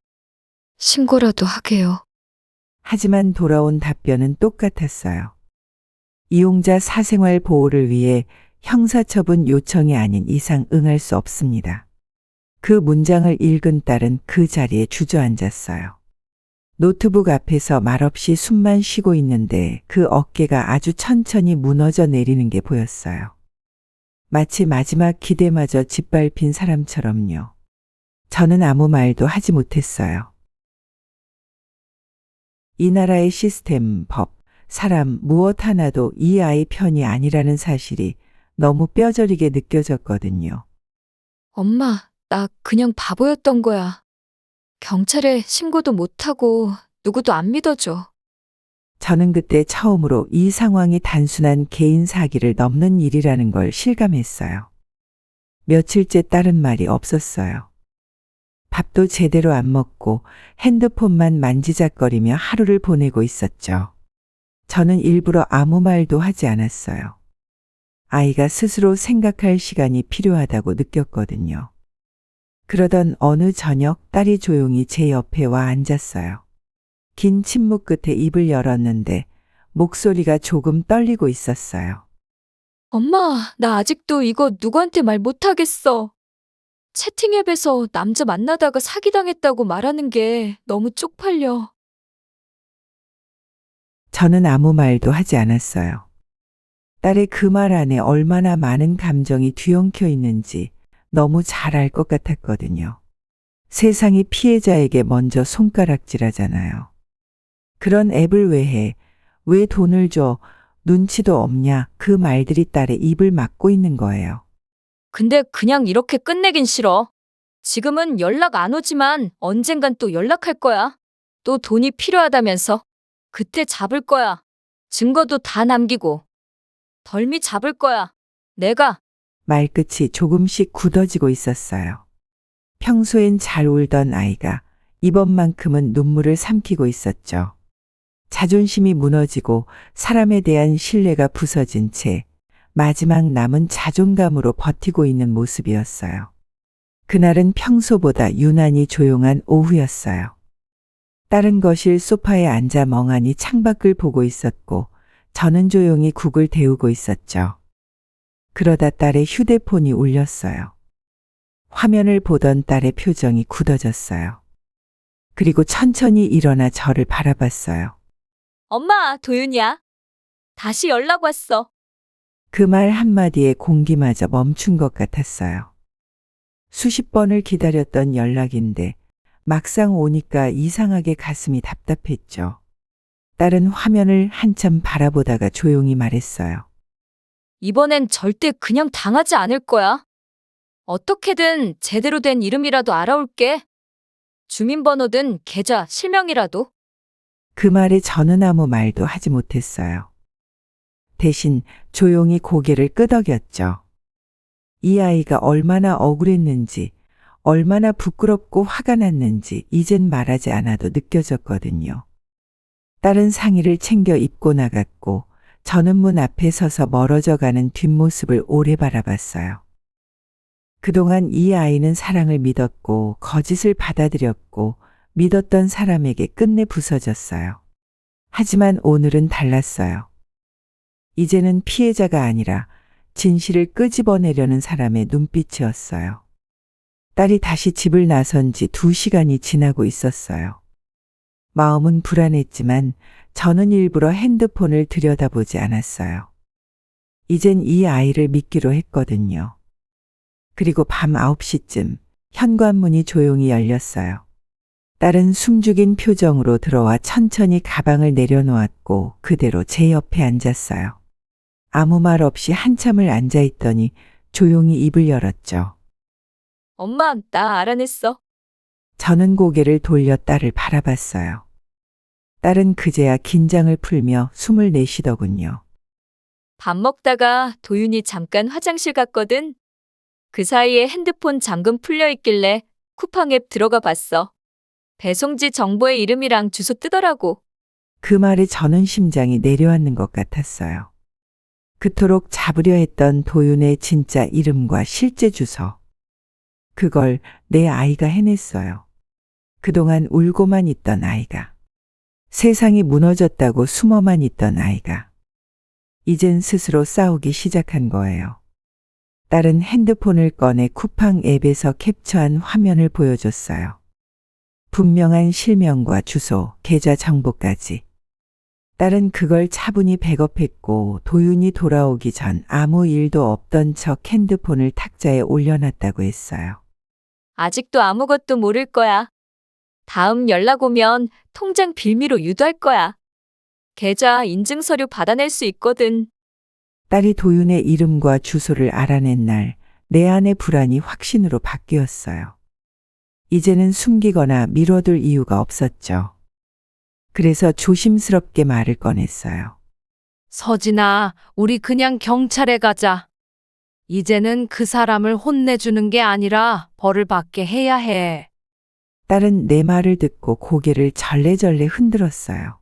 신고라도 하게요. 하지만 돌아온 답변은 똑같았어요. 이용자 사생활 보호를 위해 형사처분 요청이 아닌 이상 응할 수 없습니다. 그 문장을 읽은 딸은 그 자리에 주저앉았어요. 노트북 앞에서 말없이 숨만 쉬고 있는데 그 어깨가 아주 천천히 무너져 내리는 게 보였어요. 마치 마지막 기대마저 짓밟힌 사람처럼요. 저는 아무 말도 하지 못했어요. 이 나라의 시스템, 법, 사람 무엇 하나도 이 아이 편이 아니라는 사실이 너무 뼈저리게 느껴졌거든요. 엄마, 나 그냥 바보였던 거야. 경찰에 신고도 못하고 누구도 안 믿어줘. 저는 그때 처음으로 이 상황이 단순한 개인 사기를 넘는 일이라는 걸 실감했어요. 며칠째 다른 말이 없었어요. 밥도 제대로 안 먹고 핸드폰만 만지작거리며 하루를 보내고 있었죠. 저는 일부러 아무 말도 하지 않았어요. 아이가 스스로 생각할 시간이 필요하다고 느꼈거든요. 그러던 어느 저녁 딸이 조용히 제 옆에 와 앉았어요. 긴 침묵 끝에 입을 열었는데 목소리가 조금 떨리고 있었어요. 엄마, 나 아직도 이거 누구한테 말 못하겠어. 채팅앱에서 남자 만나다가 사기당했다고 말하는 게 너무 쪽팔려. 저는 아무 말도 하지 않았어요. 딸의 그 말 안에 얼마나 많은 감정이 뒤엉켜 있는지 너무 잘 알 것 같았거든요. 세상이 피해자에게 먼저 손가락질하잖아요. 그런 앱을 왜 해? 왜 돈을 줘? 눈치도 없냐? 그 말들이 딸의 입을 막고 있는 거예요. 근데 그냥 이렇게 끝내긴 싫어. 지금은 연락 안 오지만 언젠간 또 연락할 거야. 또 돈이 필요하다면서. 그때 잡을 거야. 증거도 다 남기고. 덜미 잡을 거야. 내가. 말끝이 조금씩 굳어지고 있었어요. 평소엔 잘 울던 아이가 이번만큼은 눈물을 삼키고 있었죠. 자존심이 무너지고 사람에 대한 신뢰가 부서진 채 마지막 남은 자존감으로 버티고 있는 모습이었어요. 그날은 평소보다 유난히 조용한 오후였어요. 딸은 거실 소파에 앉아 멍하니 창밖을 보고 있었고 저는 조용히 국을 데우고 있었죠. 그러다 딸의 휴대폰이 울렸어요. 화면을 보던 딸의 표정이 굳어졌어요. 그리고 천천히 일어나 저를 바라봤어요. 엄마, 도윤이야. 다시 연락 왔어. 그 말 한마디에 공기마저 멈춘 것 같았어요. 수십 번을 기다렸던 연락인데 막상 오니까 이상하게 가슴이 답답했죠. 딸은 화면을 한참 바라보다가 조용히 말했어요. 이번엔 절대 그냥 당하지 않을 거야. 어떻게든 제대로 된 이름이라도 알아올게. 주민번호든 계좌, 실명이라도. 그 말에 저는 아무 말도 하지 못했어요. 대신 조용히 고개를 끄덕였죠. 이 아이가 얼마나 억울했는지, 얼마나 부끄럽고 화가 났는지 이젠 말하지 않아도 느껴졌거든요. 딸은 상의를 챙겨 입고 나갔고 저는 문 앞에 서서 멀어져 가는 뒷모습을 오래 바라봤어요. 그동안 이 아이는 사랑을 믿었고 거짓을 받아들였고 믿었던 사람에게 끝내 부서졌어요. 하지만 오늘은 달랐어요. 이제는 피해자가 아니라 진실을 끄집어내려는 사람의 눈빛이었어요. 딸이 다시 집을 나선 지 2시간이 지나고 있었어요. 마음은 불안했지만 저는 일부러 핸드폰을 들여다보지 않았어요. 이젠 이 아이를 믿기로 했거든요. 그리고 밤 9시쯤 현관문이 조용히 열렸어요. 딸은 숨죽인 표정으로 들어와 천천히 가방을 내려놓았고 그대로 제 옆에 앉았어요. 아무 말 없이 한참을 앉아있더니 조용히 입을 열었죠. 엄마, 나 알아냈어. 저는 고개를 돌려 딸을 바라봤어요. 딸은 그제야 긴장을 풀며 숨을 내쉬더군요. 밥 먹다가 도윤이 잠깐 화장실 갔거든. 그 사이에 핸드폰 잠금 풀려 있길래 쿠팡 앱 들어가 봤어. 배송지 정보의 이름이랑 주소 뜨더라고. 그 말에 저는 심장이 내려앉는 것 같았어요. 그토록 잡으려 했던 도윤의 진짜 이름과 실제 주소. 그걸 내 아이가 해냈어요. 그동안 울고만 있던 아이가. 세상이 무너졌다고 숨어만 있던 아이가. 이젠 스스로 싸우기 시작한 거예요. 딸은 핸드폰을 꺼내 쿠팡 앱에서 캡처한 화면을 보여줬어요. 분명한 실명과 주소, 계좌 정보까지. 딸은 그걸 차분히 백업했고 도윤이 돌아오기 전 아무 일도 없던 척 핸드폰을 탁자에 올려놨다고 했어요. 아직도 아무것도 모를 거야. 다음 연락 오면 통장 빌미로 유도할 거야. 계좌 인증 서류 받아낼 수 있거든. 딸이 도윤의 이름과 주소를 알아낸 날, 내 안의 불안이 확신으로 바뀌었어요. 이제는 숨기거나 미뤄둘 이유가 없었죠. 그래서 조심스럽게 말을 꺼냈어요. 서진아, 우리 그냥 경찰에 가자. 이제는 그 사람을 혼내주는 게 아니라 벌을 받게 해야 해. 딸은 내 말을 듣고 고개를 절레절레 흔들었어요.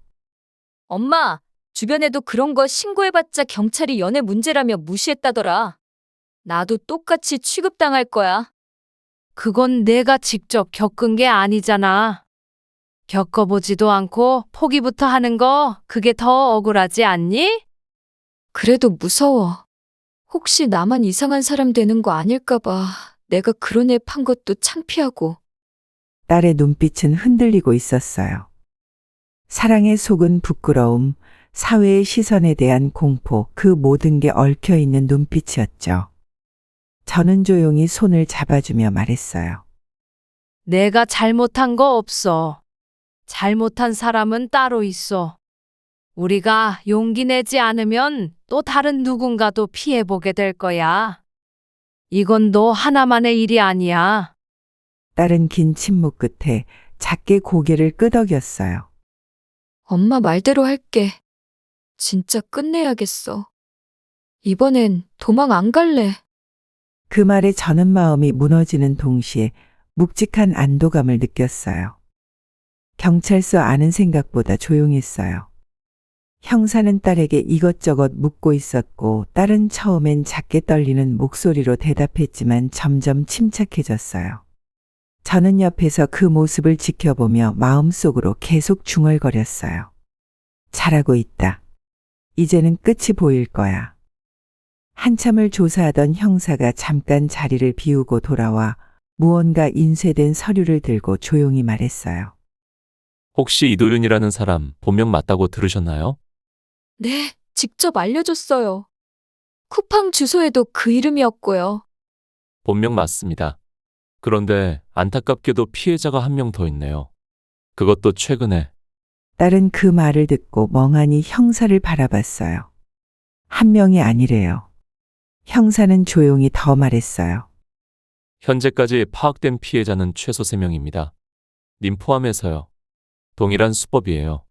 엄마, 주변에도 그런 거 신고해봤자 경찰이 연애 문제라며 무시했다더라. 나도 똑같이 취급당할 거야. 그건 내가 직접 겪은 게 아니잖아. 겪어보지도 않고 포기부터 하는 거 그게 더 억울하지 않니? 그래도 무서워. 혹시 나만 이상한 사람 되는 거 아닐까봐 내가 그런 애 판 것도 창피하고. 딸의 눈빛은 흔들리고 있었어요. 사랑에 속은 부끄러움, 사회의 시선에 대한 공포, 그 모든 게 얽혀 있는 눈빛이었죠. 저는 조용히 손을 잡아주며 말했어요. 내가 잘못한 거 없어. 잘못한 사람은 따로 있어. 우리가 용기 내지 않으면 또 다른 누군가도 피해보게 될 거야. 이건 너 하나만의 일이 아니야. 딸은 긴 침묵 끝에 작게 고개를 끄덕였어요. 엄마 말대로 할게. 진짜 끝내야겠어. 이번엔 도망 안 갈래. 그 말에 저는 마음이 무너지는 동시에 묵직한 안도감을 느꼈어요. 경찰서 아는 생각보다 조용했어요. 형사는 딸에게 이것저것 묻고 있었고 딸은 처음엔 작게 떨리는 목소리로 대답했지만 점점 침착해졌어요. 저는 옆에서 그 모습을 지켜보며 마음속으로 계속 중얼거렸어요. 잘하고 있다. 이제는 끝이 보일 거야. 한참을 조사하던 형사가 잠깐 자리를 비우고 돌아와 무언가 인쇄된 서류를 들고 조용히 말했어요. 혹시 이도윤이라는 사람 본명 맞다고 들으셨나요? 네, 직접 알려줬어요. 쿠팡 주소에도 그 이름이었고요. 본명 맞습니다. 그런데 안타깝게도 피해자가 한 명 더 있네요. 그것도 최근에. 딸은 그 말을 듣고 멍하니 형사를 바라봤어요. 한 명이 아니래요. 형사는 조용히 더 말했어요. 현재까지 파악된 피해자는 최소 3명입니다. 님 포함해서요. 동일한 수법이에요.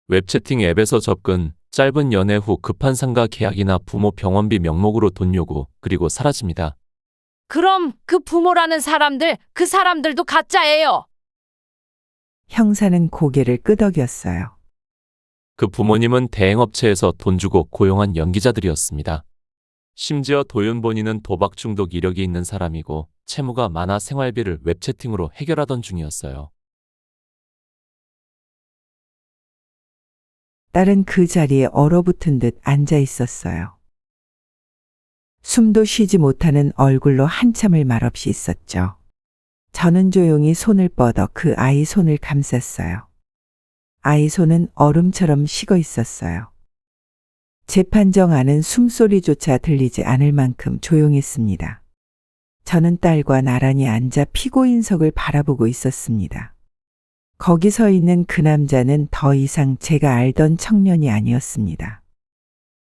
웹채팅 앱에서 접근, 짧은 연애 후 급한 상가 계약이나 부모 병원비 명목으로 돈 요구, 그리고 사라집니다. 그럼 그 부모라는 사람들, 그 사람들도 가짜예요. 형사는 고개를 끄덕였어요. 그 부모님은 대행업체에서 돈 주고 고용한 연기자들이었습니다. 심지어 도윤 본인은 도박 중독 이력이 있는 사람이고 채무가 많아 생활비를 웹채팅으로 해결하던 중이었어요. 딸은 그 자리에 얼어붙은 듯 앉아 있었어요. 숨도 쉬지 못하는 얼굴로 한참을 말없이 있었죠. 저는 조용히 손을 뻗어 그 아이 손을 감쌌어요. 아이 손은 얼음처럼 식어 있었어요. 재판정 안은 숨소리조차 들리지 않을 만큼 조용했습니다. 저는 딸과 나란히 앉아 피고인석을 바라보고 있었습니다. 거기 서 있는 그 남자는 더 이상 제가 알던 청년이 아니었습니다.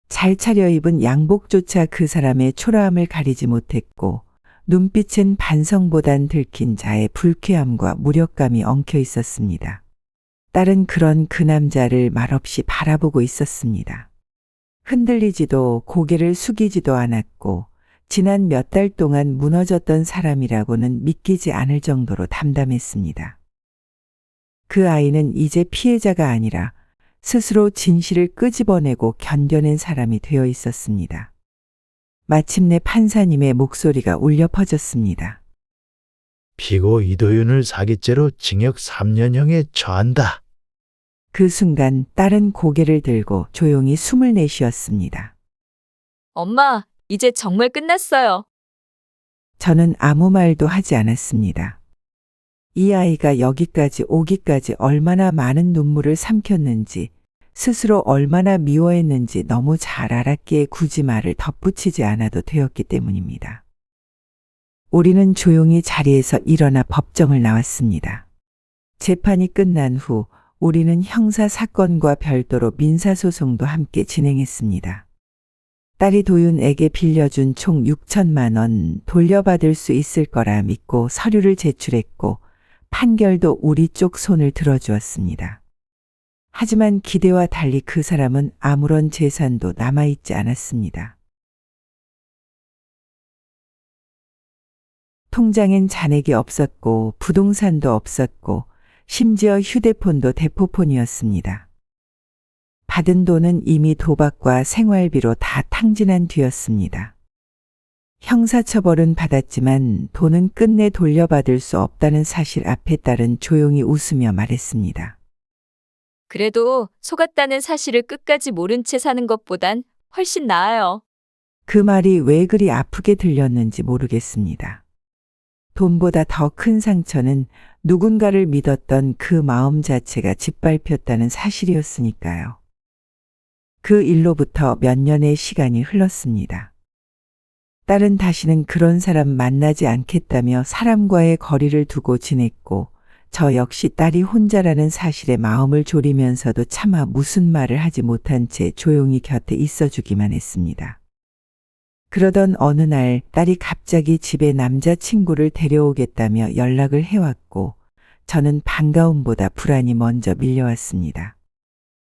잘 차려입은 양복조차 그 사람의 초라함을 가리지 못했고 눈빛은 반성보단 들킨 자의 불쾌함과 무력감이 엉켜 있었습니다. 딸은 그런 그 남자를 말없이 바라보고 있었습니다. 흔들리지도 고개를 숙이지도 않았고 지난 몇 달 동안 무너졌던 사람이라고는 믿기지 않을 정도로 담담했습니다. 그 아이는 이제 피해자가 아니라 스스로 진실을 끄집어내고 견뎌낸 사람이 되어 있었습니다. 마침내 판사님의 목소리가 울려 퍼졌습니다. 피고 이도윤을 사기죄로 징역 3년형에 처한다. 그 순간 딸은 고개를 들고 조용히 숨을 내쉬었습니다. 엄마, 이제 정말 끝났어요. 저는 아무 말도 하지 않았습니다. 이 아이가 여기까지 오기까지 얼마나 많은 눈물을 삼켰는지, 스스로 얼마나 미워했는지 너무 잘 알았기에 굳이 말을 덧붙이지 않아도 되었기 때문입니다. 우리는 조용히 자리에서 일어나 법정을 나왔습니다. 재판이 끝난 후 우리는 형사 사건과 별도로 민사소송도 함께 진행했습니다. 딸이 도윤에게 빌려준 총 6천만 원 돌려받을 수 있을 거라 믿고 서류를 제출했고 판결도 우리 쪽 손을 들어주었습니다. 하지만 기대와 달리 그 사람은 아무런 재산도 남아있지 않았습니다. 통장엔 잔액이 없었고 부동산도 없었고 심지어 휴대폰도 대포폰이었습니다. 받은 돈은 이미 도박과 생활비로 다 탕진한 뒤였습니다. 형사처벌은 받았지만 돈은 끝내 돌려받을 수 없다는 사실 앞에 딸은 조용히 웃으며 말했습니다. 그래도 속았다는 사실을 끝까지 모른 채 사는 것보단 훨씬 나아요. 그 말이 왜 그리 아프게 들렸는지 모르겠습니다. 돈보다 더 큰 상처는 누군가를 믿었던 그 마음 자체가 짓밟혔다는 사실이었으니까요. 그 일로부터 몇 년의 시간이 흘렀습니다. 딸은 다시는 그런 사람 만나지 않겠다며 사람과의 거리를 두고 지냈고 저 역시 딸이 혼자라는 사실에 마음을 졸이면서도 차마 무슨 말을 하지 못한 채 조용히 곁에 있어주기만 했습니다. 그러던 어느 날 딸이 갑자기 집에 남자친구를 데려오겠다며 연락을 해왔고 저는 반가움보다 불안이 먼저 밀려왔습니다.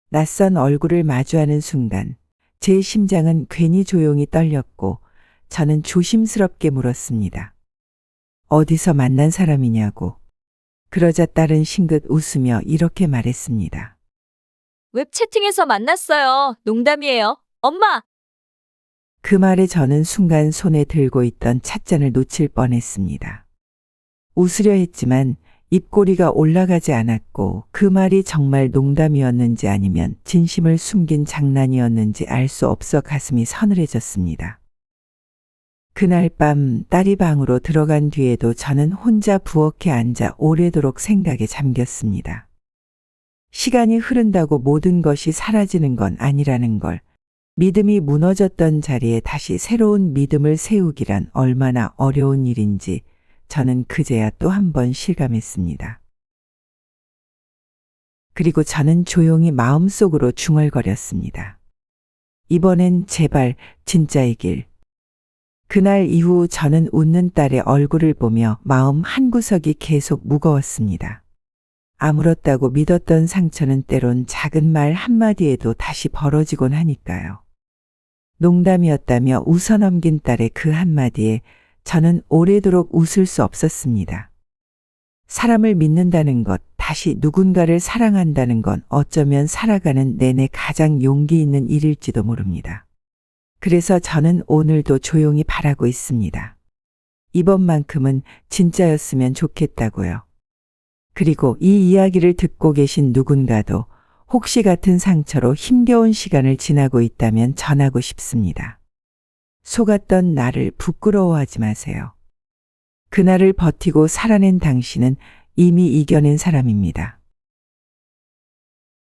낯선 얼굴을 마주하는 순간 제 심장은 괜히 조용히 떨렸고 저는 조심스럽게 물었습니다. 어디서 만난 사람이냐고. 그러자 딸은 싱긋 웃으며 이렇게 말했습니다. 웹 채팅에서 만났어요. 농담이에요. 엄마! 그 말에 저는 순간 손에 들고 있던 찻잔을 놓칠 뻔했습니다. 웃으려 했지만 입꼬리가 올라가지 않았고 그 말이 정말 농담이었는지 아니면 진심을 숨긴 장난이었는지 알 수 없어 가슴이 서늘해졌습니다. 그날 밤 딸이 방으로 들어간 뒤에도 저는 혼자 부엌에 앉아 오래도록 생각에 잠겼습니다. 시간이 흐른다고 모든 것이 사라지는 건 아니라는 걸, 믿음이 무너졌던 자리에 다시 새로운 믿음을 세우기란 얼마나 어려운 일인지 저는 그제야 또 한 번 실감했습니다. 그리고 저는 조용히 마음속으로 중얼거렸습니다. 이번엔 제발 진짜이길. 그날 이후 저는 웃는 딸의 얼굴을 보며 마음 한구석이 계속 무거웠습니다. 아물었다고 믿었던 상처는 때론 작은 말 한마디에도 다시 벌어지곤 하니까요. 농담이었다며 웃어넘긴 딸의 그 한마디에 저는 오래도록 웃을 수 없었습니다. 사람을 믿는다는 것, 다시 누군가를 사랑한다는 건 어쩌면 살아가는 내내 가장 용기 있는 일일지도 모릅니다. 그래서 저는 오늘도 조용히 바라고 있습니다. 이번만큼은 진짜였으면 좋겠다고요. 그리고 이 이야기를 듣고 계신 누군가도 혹시 같은 상처로 힘겨운 시간을 지나고 있다면 전하고 싶습니다. 속았던 나를 부끄러워하지 마세요. 그날을 버티고 살아낸 당신은 이미 이겨낸 사람입니다.